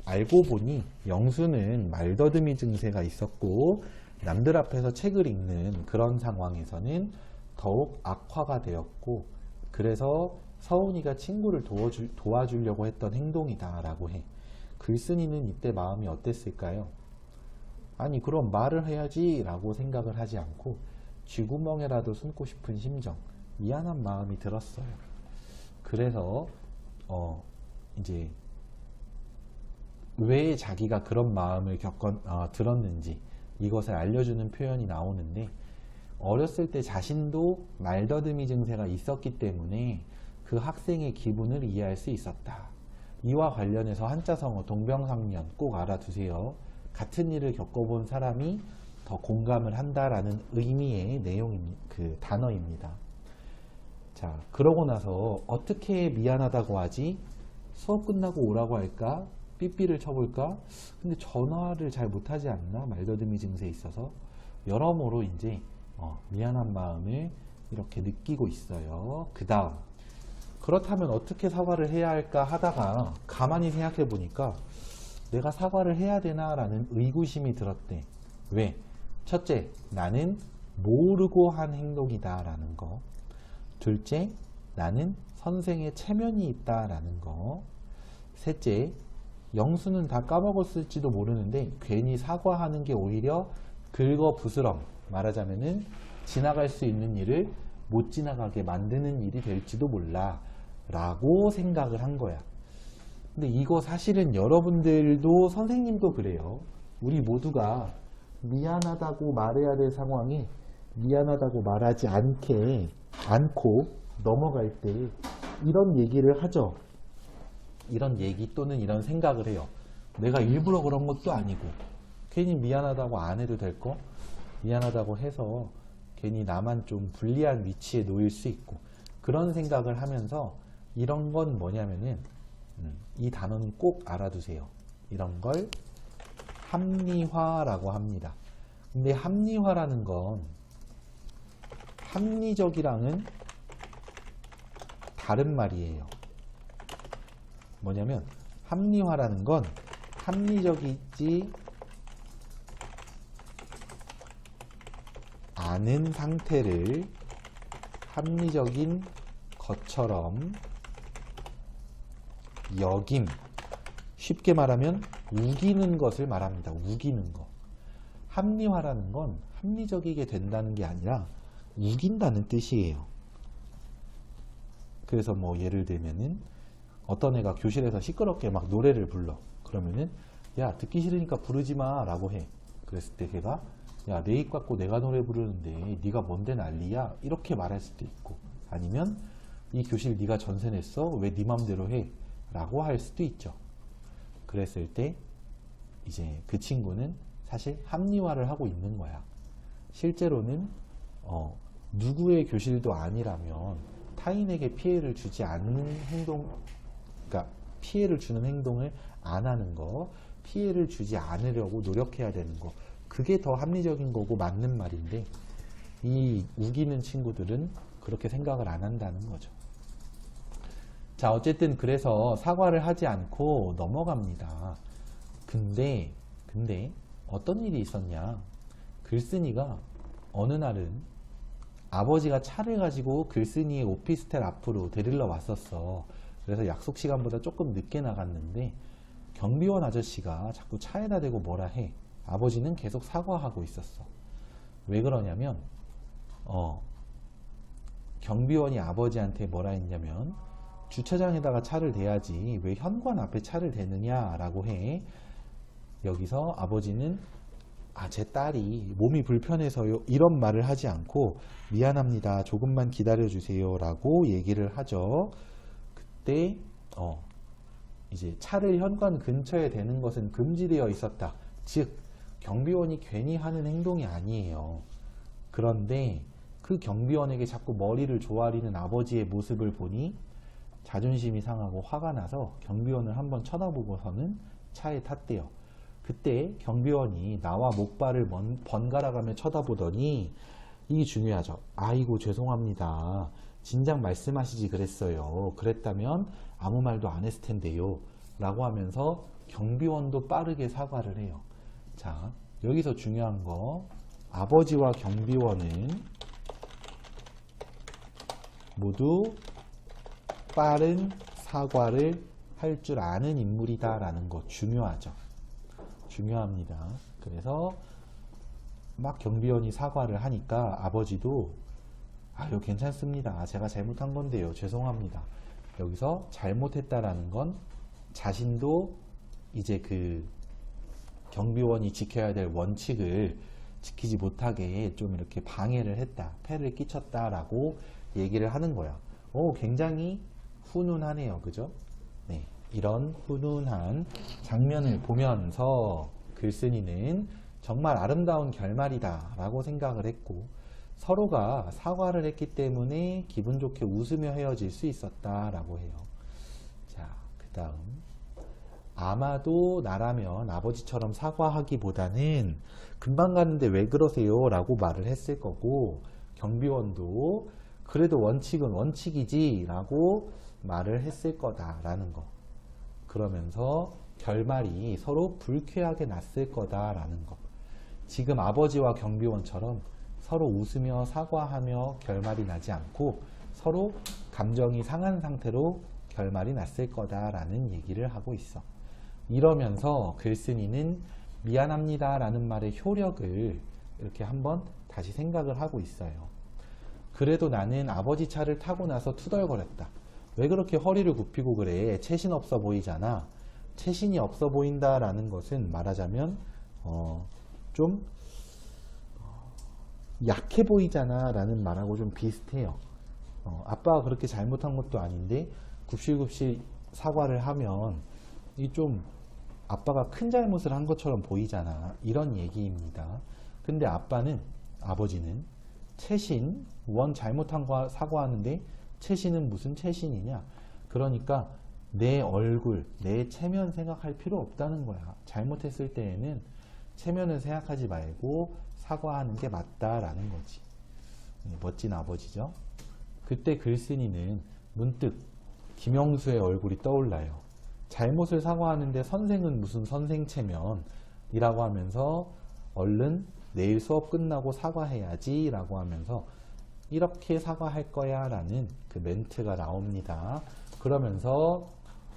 알고 보니 영수는 말더듬이 증세가 있었고 남들 앞에서 책을 읽는 그런 상황에서는 더욱 악화가 되었고 그래서 서훈이가 친구를 도와주려고 했던 행동이다 라고 해. 글쓴이는 이때 마음이 어땠을까요? 아니 그럼 말을 해야지 라고 생각을 하지 않고 쥐구멍에라도 숨고 싶은 심정, 미안한 마음이 들었어요. 그래서 이제 왜 자기가 그런 마음을 들었는지 이것을 알려주는 표현이 나오는데 어렸을 때 자신도 말더듬이 증세가 있었기 때문에 그 학생의 기분을 이해할 수 있었다. 이와 관련해서 한자성어 동병상련 꼭 알아두세요. 같은 일을 겪어본 사람이 더 공감을 한다라는 의미의 그 단어입니다. 자, 그러고 나서 어떻게 미안하다고 하지? 수업 끝나고 오라고 할까? 삐삐를 쳐볼까? 근데 전화를 잘 못하지 않나? 말더듬이 증세에 있어서 여러모로 이제 미안한 마음을 이렇게 느끼고 있어요. 그 다음 그렇다면 어떻게 사과를 해야 할까 하다가 가만히 생각해 보니까 내가 사과를 해야 되나 라는 의구심이 들었대. 왜? 첫째, 나는 모르고 한 행동이다 라는 거. 둘째, 나는 선생의 체면이 있다 라는 거. 셋째, 영수는 다 까먹었을지도 모르는데 괜히 사과하는 게 오히려 긁어부스럼, 말하자면은 지나갈 수 있는 일을 못 지나가게 만드는 일이 될지도 몰라 라고 생각을 한 거야. 근데 이거 사실은 여러분들도 선생님도 그래요. 우리 모두가 미안하다고 말해야 될 상황에 미안하다고 말하지 않고 넘어갈 때 이런 얘기를 하죠. 이런 얘기 또는 이런 생각을 해요. 내가 일부러 그런 것도 아니고 괜히 미안하다고 안 해도 될 거 미안하다고 해서 괜히 나만 좀 불리한 위치에 놓일 수 있고 그런 생각을 하면서 이런 건 뭐냐면은 이 단어는 꼭 알아두세요. 이런 걸 합리화라고 합니다. 근데 합리화라는 건 합리적이랑은 다른 말이에요. 뭐냐면 합리화라는 건 합리적이지 않은 상태를 합리적인 것처럼 여김, 쉽게 말하면 우기는 것을 말합니다. 우기는 거. 합리화라는 건 합리적이게 된다는 게 아니라 우긴다는 뜻이에요. 그래서 뭐 예를 들면은 어떤 애가 교실에서 시끄럽게 막 노래를 불러. 그러면은 야 듣기 싫으니까 부르지 마 라고 해. 그랬을 때 걔가 야 내 입 갖고 내가 노래 부르는데 네가 뭔데 난리야? 이렇게 말할 수도 있고 아니면 이 교실 네가 전세 냈어? 왜 네 맘대로 해? 라고 할 수도 있죠. 그랬을 때 이제 그 친구는 사실 합리화를 하고 있는 거야. 실제로는 누구의 교실도 아니라면 타인에게 피해를 주지 않는 행동, 그러니까 피해를 주는 행동을 안 하는 거, 피해를 주지 않으려고 노력해야 되는 거, 그게 더 합리적인 거고 맞는 말인데, 이 우기는 친구들은 그렇게 생각을 안 한다는 거죠. 자, 어쨌든 그래서 사과를 하지 않고 넘어갑니다. 근데 어떤 일이 있었냐? 글쓴이가 어느 날은 아버지가 차를 가지고 글쓴이의 오피스텔 앞으로 데리러 왔었어. 그래서 약속 시간보다 조금 늦게 나갔는데 경비원 아저씨가 자꾸 차에다 대고 뭐라 해. 아버지는 계속 사과하고 있었어. 왜 그러냐면 경비원이 아버지한테 뭐라 했냐면, 주차장에다가 차를 대야지 왜 현관 앞에 차를 대느냐라고 해. 여기서 아버지는 제 딸이 몸이 불편해서요 이런 말을 하지 않고 미안합니다, 조금만 기다려 주세요 라고 얘기를 하죠. 그때 이제 차를 현관 근처에 대는 것은 금지되어 있었다. 즉 경비원이 괜히 하는 행동이 아니에요. 그런데 그 경비원에게 자꾸 머리를 조아리는 아버지의 모습을 보니 자존심이 상하고 화가 나서 경비원을 한번 쳐다보고서는 차에 탔대요. 그때 경비원이 나와 목발을 번갈아가며 쳐다보더니, 이게 중요하죠. 아이고 죄송합니다, 진작 말씀하시지 그랬어요. 그랬다면 아무 말도 안 했을 텐데요 라고 하면서 경비원도 빠르게 사과를 해요. 자, 여기서 중요한 거, 아버지와 경비원은 모두 빠른 사과를 할 줄 아는 인물이다 라는 거 중요하죠. 중요합니다. 그래서 막 경비원이 사과를 하니까 아버지도 아유 괜찮습니다, 제가 잘못한 건데요, 죄송합니다. 여기서 잘못했다라는 건 자신도 이제 그 경비원이 지켜야 될 원칙을 지키지 못하게 좀 이렇게 방해를 했다, 폐를 끼쳤다라고 얘기를 하는 거야. 굉장히 훈훈하네요, 그죠? 네, 이런 훈훈한 장면을 보면서 글쓴이는 정말 아름다운 결말이다 라고 생각을 했고, 서로가 사과를 했기 때문에 기분 좋게 웃으며 헤어질 수 있었다 라고 해요. 자, 그 다음, 아마도 나라면 아버지처럼 사과하기보다는 금방 가는데 왜 그러세요 라고 말을 했을 거고, 경비원도 그래도 원칙은 원칙이지 라고 말을 했을 거다라는 거. 그러면서 결말이 서로 불쾌하게 났을 거다라는 거. 지금 아버지와 경비원처럼 서로 웃으며 사과하며 결말이 나지 않고 서로 감정이 상한 상태로 결말이 났을 거다라는 얘기를 하고 있어. 이러면서 글쓴이는 미안합니다 라는 말의 효력을 이렇게 한번 다시 생각을 하고 있어요. 그래도 나는 아버지 차를 타고 나서 투덜거렸다. 왜 그렇게 허리를 굽히고 그래? 체신 없어 보이잖아. 체신이 없어 보인다라는 것은 말하자면 좀 약해 보이잖아 라는 말하고 좀 비슷해요. 아빠가 그렇게 잘못한 것도 아닌데 굽실굽실 사과를 하면 이 좀 아빠가 큰 잘못을 한 것처럼 보이잖아, 이런 얘기입니다. 근데 아버지는 체신, 원 잘못한 거 사과하는데 체신은 무슨 체신이냐? 그러니까 내 얼굴, 내 체면 생각할 필요 없다는 거야. 잘못했을 때에는 체면을 생각하지 말고 사과하는 게 맞다라는 거지. 멋진 아버지죠. 그때 글쓴이는 문득 김영수의 얼굴이 떠올라요. 잘못을 사과하는데 선생은 무슨 선생 체면이라고 하면서 얼른 내일 수업 끝나고 사과해야지 라고 하면서 이렇게 사과할 거야 라는 그 멘트가 나옵니다. 그러면서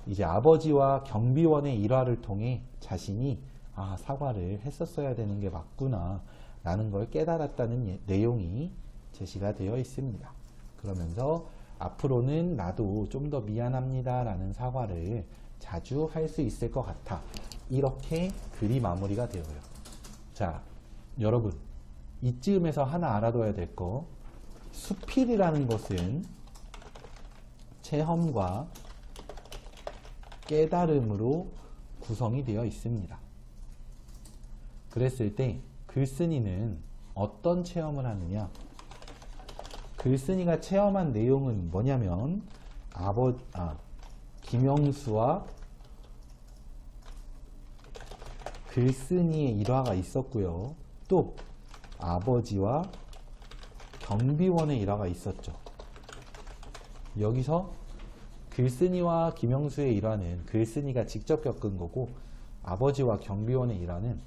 이제 아버지와 경비원의 일화를 통해 자신이 사과를 했었어야 되는 게 맞구나 라는 걸 깨달았다는 내용이 제시가 되어 있습니다. 그러면서 앞으로는 나도 좀 더 미안합니다 라는 사과를 자주 할 수 있을 것 같아. 이렇게 글이 마무리가 되어요. 자, 여러분 이쯤에서 하나 알아둬야 될 거, 수필이라는 것은 체험과 깨달음으로 구성이 되어 있습니다. 그랬을 때 글쓴이는 어떤 체험을 하느냐? 글쓴이가 체험한 내용은 뭐냐면 김영수와 글쓴이의 일화가 있었고요. 또 아버지와 경비원의 일화가 있었죠. 여기서 글쓴이와 김영수의 일화는 글쓴이가 직접 겪은 거고, 아버지와 경비원의 일화는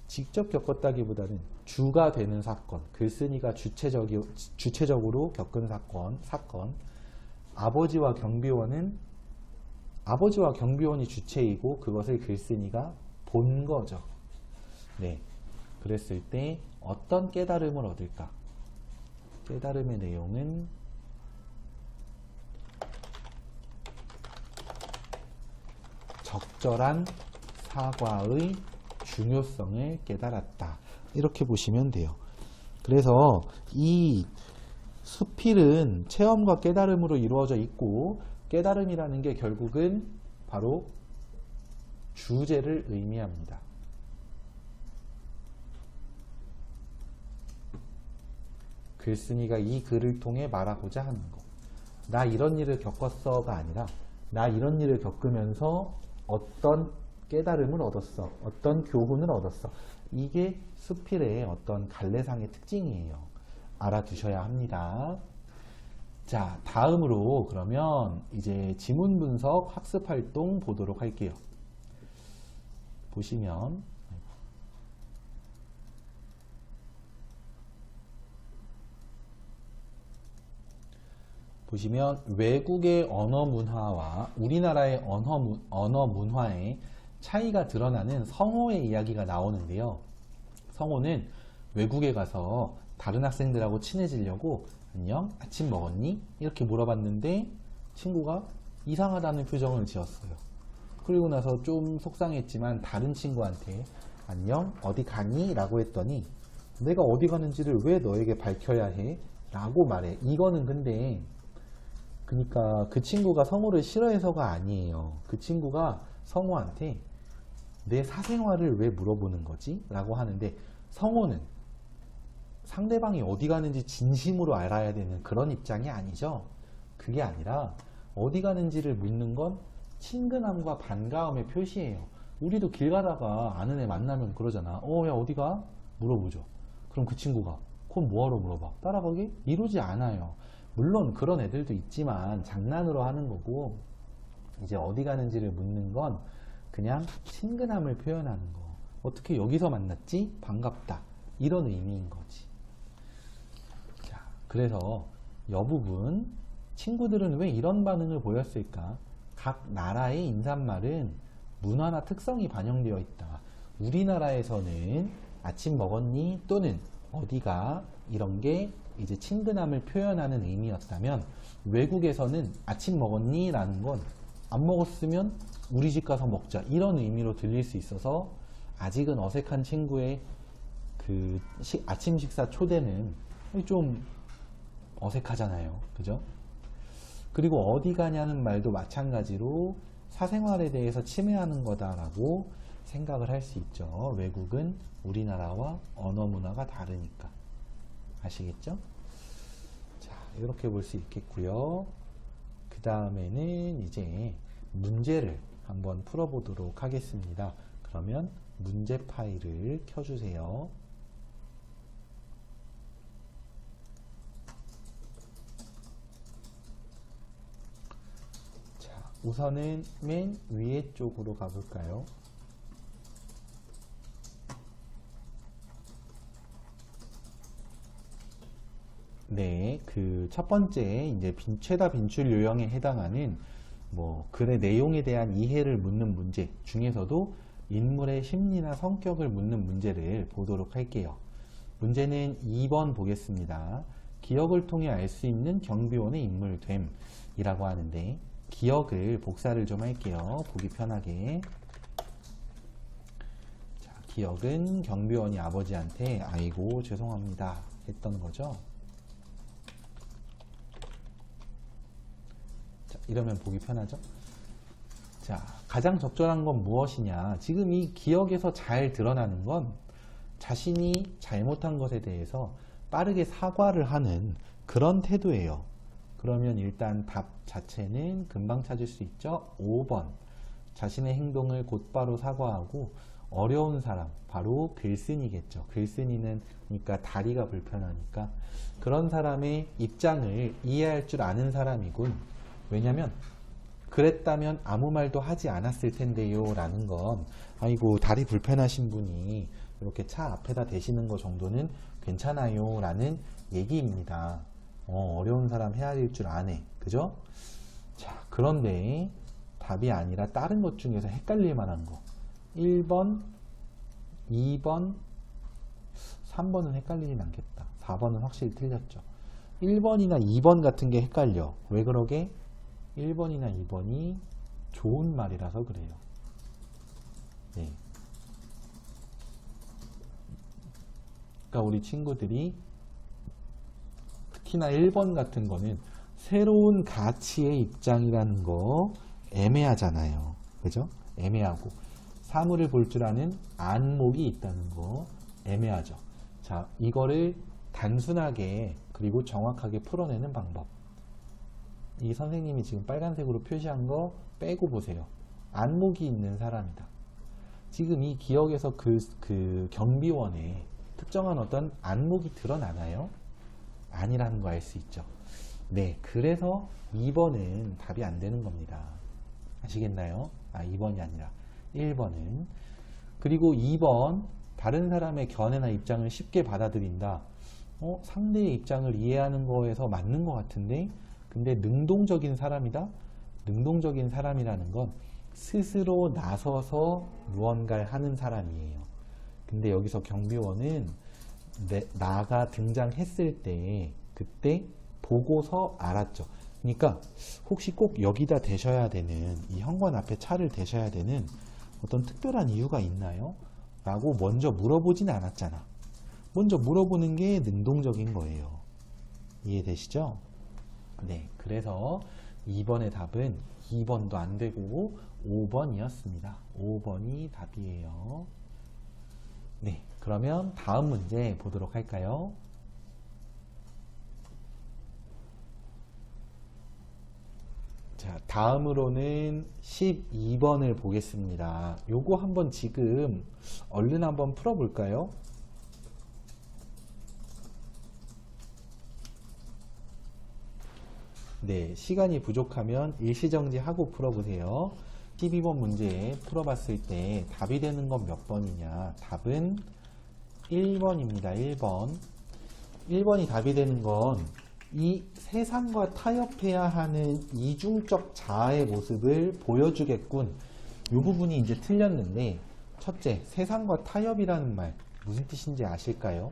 직접 겪었다기보다는 주가 되는 사건, 글쓴이가 주체적으로 겪은 사건. 아버지와 경비원이 주체이고 그것을 글쓴이가 본 거죠. 네, 그랬을 때 어떤 깨달음을 얻을까? 깨달음의 내용은 적절한 사과의 중요성을 깨달았다. 이렇게 보시면 돼요. 그래서 이 수필은 체험과 깨달음으로 이루어져 있고, 깨달음이라는 게 결국은 바로 주제를 의미합니다. 글쓴이가 이 글을 통해 말하고자 하는 것. 나 이런 일을 겪었어가 아니라 나 이런 일을 겪으면서 어떤 깨달음을 얻었어, 어떤 교훈을 얻었어. 이게 수필의 어떤 갈래상의 특징이에요. 알아두셔야 합니다. 자, 다음으로 그러면 이제 지문 분석 학습 활동 보도록 할게요. 보시면 외국의 언어 문화와 우리나라의 언어 문화의 차이가 드러나는 성호의 이야기가 나오는데요. 성호는 외국에 가서 다른 학생들하고 친해지려고 안녕? 아침 먹었니? 이렇게 물어봤는데 친구가 이상하다는 표정을 지었어요. 그리고 나서 좀 속상했지만 다른 친구한테 안녕? 어디 가니? 라고 했더니 내가 어디 가는지를 왜 너에게 밝혀야 해? 라고 말해. 이거는 근데 그러니까 그 친구가 성호를 싫어해서가 아니에요. 그 친구가 성호한테 내 사생활을 왜 물어보는 거지? 라고 하는데, 성호는 상대방이 어디 가는지 진심으로 알아야 되는 그런 입장이 아니죠. 그게 아니라 어디 가는지를 묻는 건 친근함과 반가움의 표시예요. 우리도 길 가다가 아는 애 만나면 그러잖아. 야 어디가? 물어보죠. 그럼 그 친구가 그럼 뭐하러 물어봐? 따라가게? 이러지 않아요. 물론 그런 애들도 있지만 장난으로 하는 거고, 이제 어디 가는지를 묻는 건 그냥 친근함을 표현하는 거. 어떻게 여기서 만났지? 반갑다. 이런 의미인 거지. 자, 그래서 이 부분, 친구들은 왜 이런 반응을 보였을까? 각 나라의 인사말은 문화나 특성이 반영되어 있다. 우리나라에서는 아침 먹었니? 또는 어디가? 이런 게 이제 친근함을 표현하는 의미였다면, 외국에서는 아침 먹었니? 라는 건 안 먹었으면 우리 집 가서 먹자, 이런 의미로 들릴 수 있어서 아직은 어색한 친구의 그 아침 식사 초대는 좀 어색하잖아요. 그죠? 그리고 어디 가냐는 말도 마찬가지로 사생활에 대해서 침해하는 거다라고 생각을 할 수 있죠. 외국은 우리나라와 언어 문화가 다르니까. 아시겠죠? 자, 이렇게 볼 수 있겠고요. 그 다음에는 이제 문제를 한번 풀어보도록 하겠습니다. 그러면 문제 파일을 켜주세요. 자, 우선은 맨 위에 쪽으로 가볼까요? 네, 그 첫 번째 이제 최다 빈출 요령에 해당하는 글의 내용에 대한 이해를 묻는 문제 중에서도 인물의 심리나 성격을 묻는 문제를 보도록 할게요. 문제는 2번 보겠습니다. 기억을 통해 알 수 있는 경비원의 인물됨이라고 하는데, 기억을 복사를 좀 할게요. 보기 편하게. 자, 기억은 경비원이 아버지한테 아이고 죄송합니다 했던 거죠. 이러면 보기 편하죠? 자, 가장 적절한 건 무엇이냐? 지금 이 기억에서 잘 드러나는 건 자신이 잘못한 것에 대해서 빠르게 사과를 하는 그런 태도예요. 그러면 일단 답 자체는 금방 찾을 수 있죠. 5번. 자신의 행동을 곧바로 사과하고 어려운 사람, 바로 글쓴이겠죠. 글쓴이는 그러니까 다리가 불편하니까 그런 사람의 입장을 이해할 줄 아는 사람이군. 왜냐면 그랬다면 아무 말도 하지 않았을 텐데요 라는 건 아이고 다리 불편하신 분이 이렇게 차 앞에다 대시는 거 정도는 괜찮아요 라는 얘기입니다. 어려운 사람 헤아릴 줄 아네. 그죠? 자, 그런데 답이 아니라 다른 것 중에서 헷갈릴 만한 거 1번, 2번, 3번은 헷갈리진 않겠다. 4번은 확실히 틀렸죠. 1번이나 2번 같은 게 헷갈려. 왜 그러게? 1번이나 2번이 좋은 말이라서 그래요. 네. 그러니까 우리 친구들이 특히나 1번 같은 거는 새로운 가치의 입장이라는 거 애매하잖아요. 그죠? 애매하고 사물을 볼 줄 아는 안목이 있다는 거 애매하죠. 자, 이거를 단순하게 그리고 정확하게 풀어내는 방법. 이 선생님이 지금 빨간색으로 표시한 거 빼고 보세요. 안목이 있는 사람이다. 지금 이 기억에서 그 경비원의 특정한 어떤 안목이 드러나나요? 아니라는 거 알 수 있죠. 네, 그래서 2번은 답이 안 되는 겁니다. 아시겠나요? 2번이 아니라 1번은. 그리고 2번, 다른 사람의 견해나 입장을 쉽게 받아들인다. 상대의 입장을 이해하는 거에서 맞는 것 같은데, 근데 능동적인 사람이다? 능동적인 사람이라는 건 스스로 나서서 무언가를 하는 사람이에요. 근데 여기서 경비원은 나가 등장했을 때 그때 보고서 알았죠. 그러니까 혹시 꼭 여기다 대셔야 되는, 이 현관 앞에 차를 대셔야 되는 어떤 특별한 이유가 있나요? 라고 먼저 물어보진 않았잖아. 먼저 물어보는 게 능동적인 거예요. 이해되시죠? 네, 그래서 2번의 답은 2번도 안 되고 5번이었습니다. 5번이 답이에요. 네, 그러면 다음 문제 보도록 할까요? 자, 다음으로는 12번을 보겠습니다. 요거 한번 지금 얼른 한번 풀어볼까요? 네, 시간이 부족하면 일시정지하고 풀어보세요. 12번 문제 풀어봤을 때 답이 되는 건 몇 번이냐? 답은 1번입니다. 1번. 1번이 답이 되는 건 이 세상과 타협해야 하는 이중적 자아의 모습을 보여주겠군. 이 부분이 이제 틀렸는데, 첫째, 세상과 타협이라는 말 무슨 뜻인지 아실까요?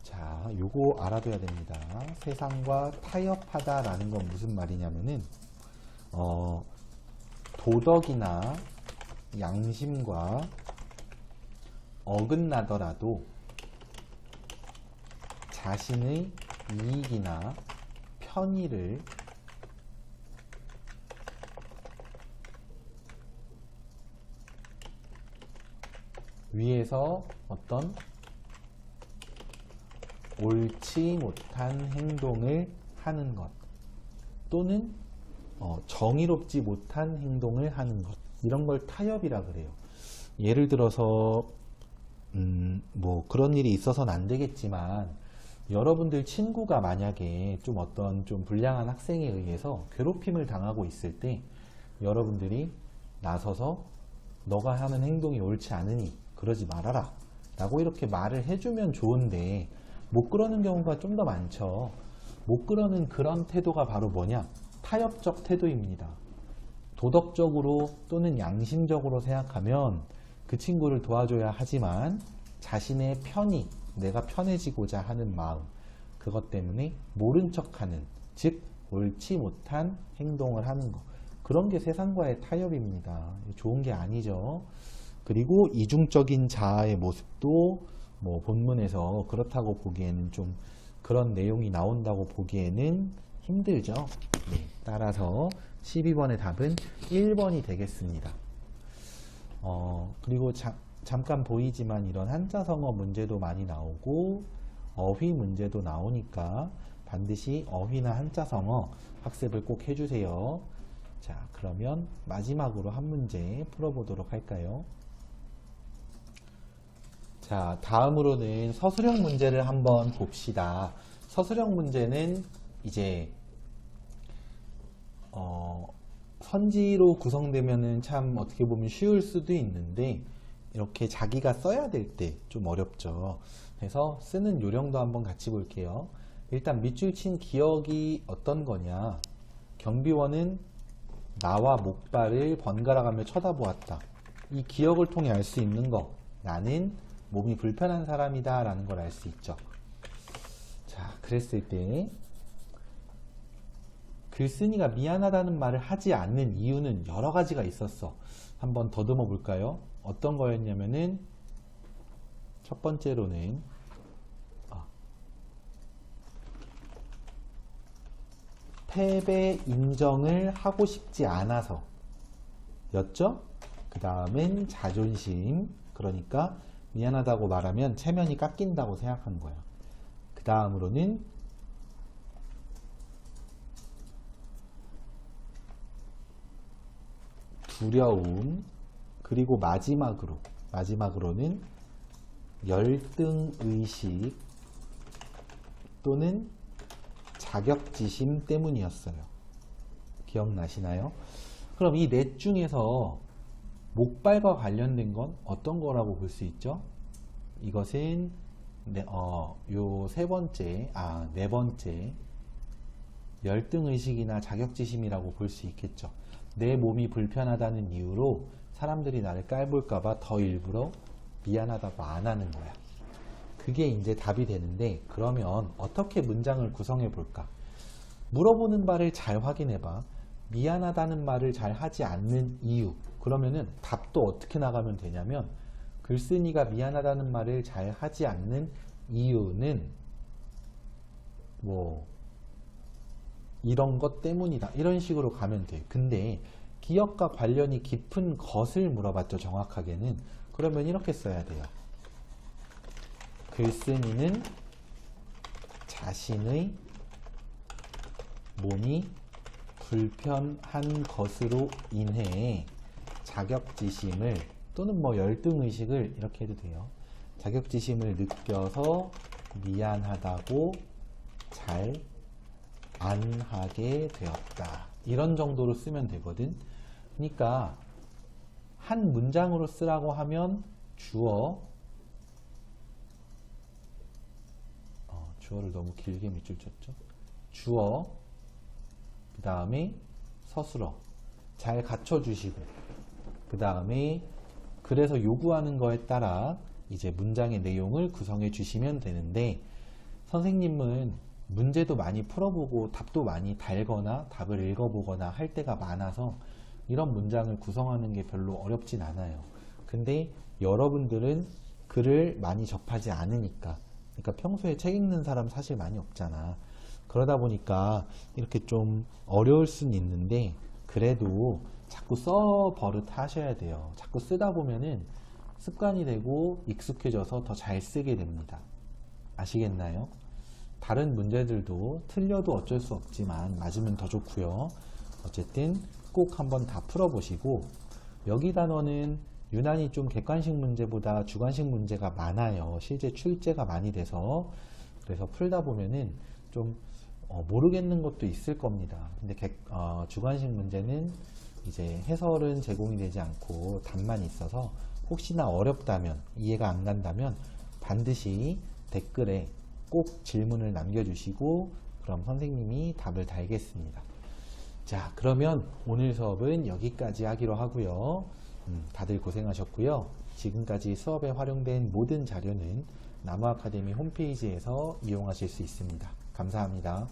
자, 요거 알아둬야 됩니다. 세상과 타협하다라는 건 무슨 말이냐면은 도덕이나 양심과 어긋나더라도 자신의 이익이나 편의를 위해서 어떤 옳지 못한 행동을 하는 것 또는 정의롭지 못한 행동을 하는 것, 이런 걸 타협이라 그래요. 예를 들어서 뭐 그런 일이 있어서는 안 되겠지만 여러분들 친구가 만약에 좀 어떤 좀 불량한 학생에 의해서 괴롭힘을 당하고 있을 때 여러분들이 나서서 너가 하는 행동이 옳지 않으니 그러지 말아라 라고 이렇게 말을 해주면 좋은데 못 그러는 경우가 좀 더 많죠. 못 그러는 그런 태도가 바로 뭐냐? 타협적 태도입니다. 도덕적으로 또는 양심적으로 생각하면 그 친구를 도와줘야 하지만 자신의 편의, 내가 편해지고자 하는 마음, 그것 때문에 모른 척하는, 즉 옳지 못한 행동을 하는 것, 그런 게 세상과의 타협입니다. 좋은 게 아니죠. 그리고 이중적인 자아의 모습도 뭐 본문에서 그렇다고 보기에는 좀 그런 내용이 나온다고 보기에는 힘들죠. 네, 따라서 12번의 답은 1번이 되겠습니다. 그리고 잠깐 보이지만 이런 한자성어 문제도 많이 나오고 어휘 문제도 나오니까 반드시 어휘나 한자성어 학습을 꼭 해주세요. 자, 그러면 마지막으로 한 문제 풀어보도록 할까요? 자, 다음으로는 서술형 문제를 한번 봅시다. 서술형 문제는 이제 선지로 구성되면은 참 어떻게 보면 쉬울 수도 있는데 이렇게 자기가 써야 될 때 좀 어렵죠. 그래서 쓰는 요령도 한번 같이 볼게요. 일단 밑줄 친 기억이 어떤 거냐. 경비원은 나와 목발을 번갈아가며 쳐다보았다. 이 기억을 통해 알 수 있는 거. 나는 몸이 불편한 사람이다 라는 걸 알 수 있죠. 자, 그랬을 때 글쓴이가 미안하다는 말을 하지 않는 이유는 여러 가지가 있었어. 한번 더듬어 볼까요? 어떤 거였냐면은 첫 번째로는 패배 인정을 하고 싶지 않아서 였죠? 그 다음엔 자존심. 그러니까 미안하다고 말하면 체면이 깎인다고 생각한 거야. 그 다음으로는 두려움. 그리고 마지막으로는 열등의식 또는 자격지심 때문이었어요. 기억나시나요? 그럼 이 넷 중에서 목발과 관련된 건 어떤 거라고 볼 수 있죠? 이것은 요 네 번째 열등의식이나 자격지심이라고 볼 수 있겠죠. 내 몸이 불편하다는 이유로 사람들이 나를 깔볼까봐 더 일부러 미안하다고 안 하는 거야. 그게 이제 답이 되는데, 그러면 어떻게 문장을 구성해 볼까? 물어보는 바를 잘 확인해 봐. 미안하다는 말을 잘 하지 않는 이유. 그러면은 답도 어떻게 나가면 되냐면, 글쓴이가 미안하다는 말을 잘 하지 않는 이유는 뭐 이런 것 때문이다. 이런 식으로 가면 돼. 근데 기억과 관련이 깊은 것을 물어봤죠. 정확하게는. 그러면 이렇게 써야 돼요. 글쓴이는 자신의 몸이 불편한 것으로 인해 자격지심을 또는 뭐 열등의식을 이렇게 해도 돼요. 자격지심을 느껴서 미안하다고 잘 안 하게 되었다. 이런 정도로 쓰면 되거든. 그러니까 한 문장으로 쓰라고 하면 주어를 너무 길게 밑줄 쳤죠. 주어, 그 다음에 서술어 잘 갖춰주시고, 그 다음에 그래서 요구하는 거에 따라 이제 문장의 내용을 구성해 주시면 되는데, 선생님은 문제도 많이 풀어보고 답도 많이 달거나 답을 읽어보거나 할 때가 많아서 이런 문장을 구성하는 게 별로 어렵진 않아요. 근데 여러분들은 글을 많이 접하지 않으니까, 그러니까 평소에 책 읽는 사람 사실 많이 없잖아. 그러다 보니까 이렇게 좀 어려울 수는 있는데, 그래도 자꾸 써 버릇 하셔야 돼요. 자꾸 쓰다 보면은 습관이 되고 익숙해져서 더 잘 쓰게 됩니다. 아시겠나요? 다른 문제들도 틀려도 어쩔 수 없지만 맞으면 더 좋고요. 어쨌든 꼭 한번 다 풀어보시고, 여기 단어는 유난히 좀 객관식 문제보다 주관식 문제가 많아요. 실제 출제가 많이 돼서. 그래서 풀다 보면은 좀 모르겠는 것도 있을 겁니다. 근데 주관식 문제는 이제 해설은 제공이 되지 않고 답만 있어서 혹시나 어렵다면, 이해가 안 간다면 반드시 댓글에 꼭 질문을 남겨주시고 그럼 선생님이 답을 달겠습니다. 자, 그러면 오늘 수업은 여기까지 하기로 하고요. 다들 고생하셨고요. 지금까지 수업에 활용된 모든 자료는 나무아카데미 홈페이지에서 이용하실 수 있습니다. 감사합니다.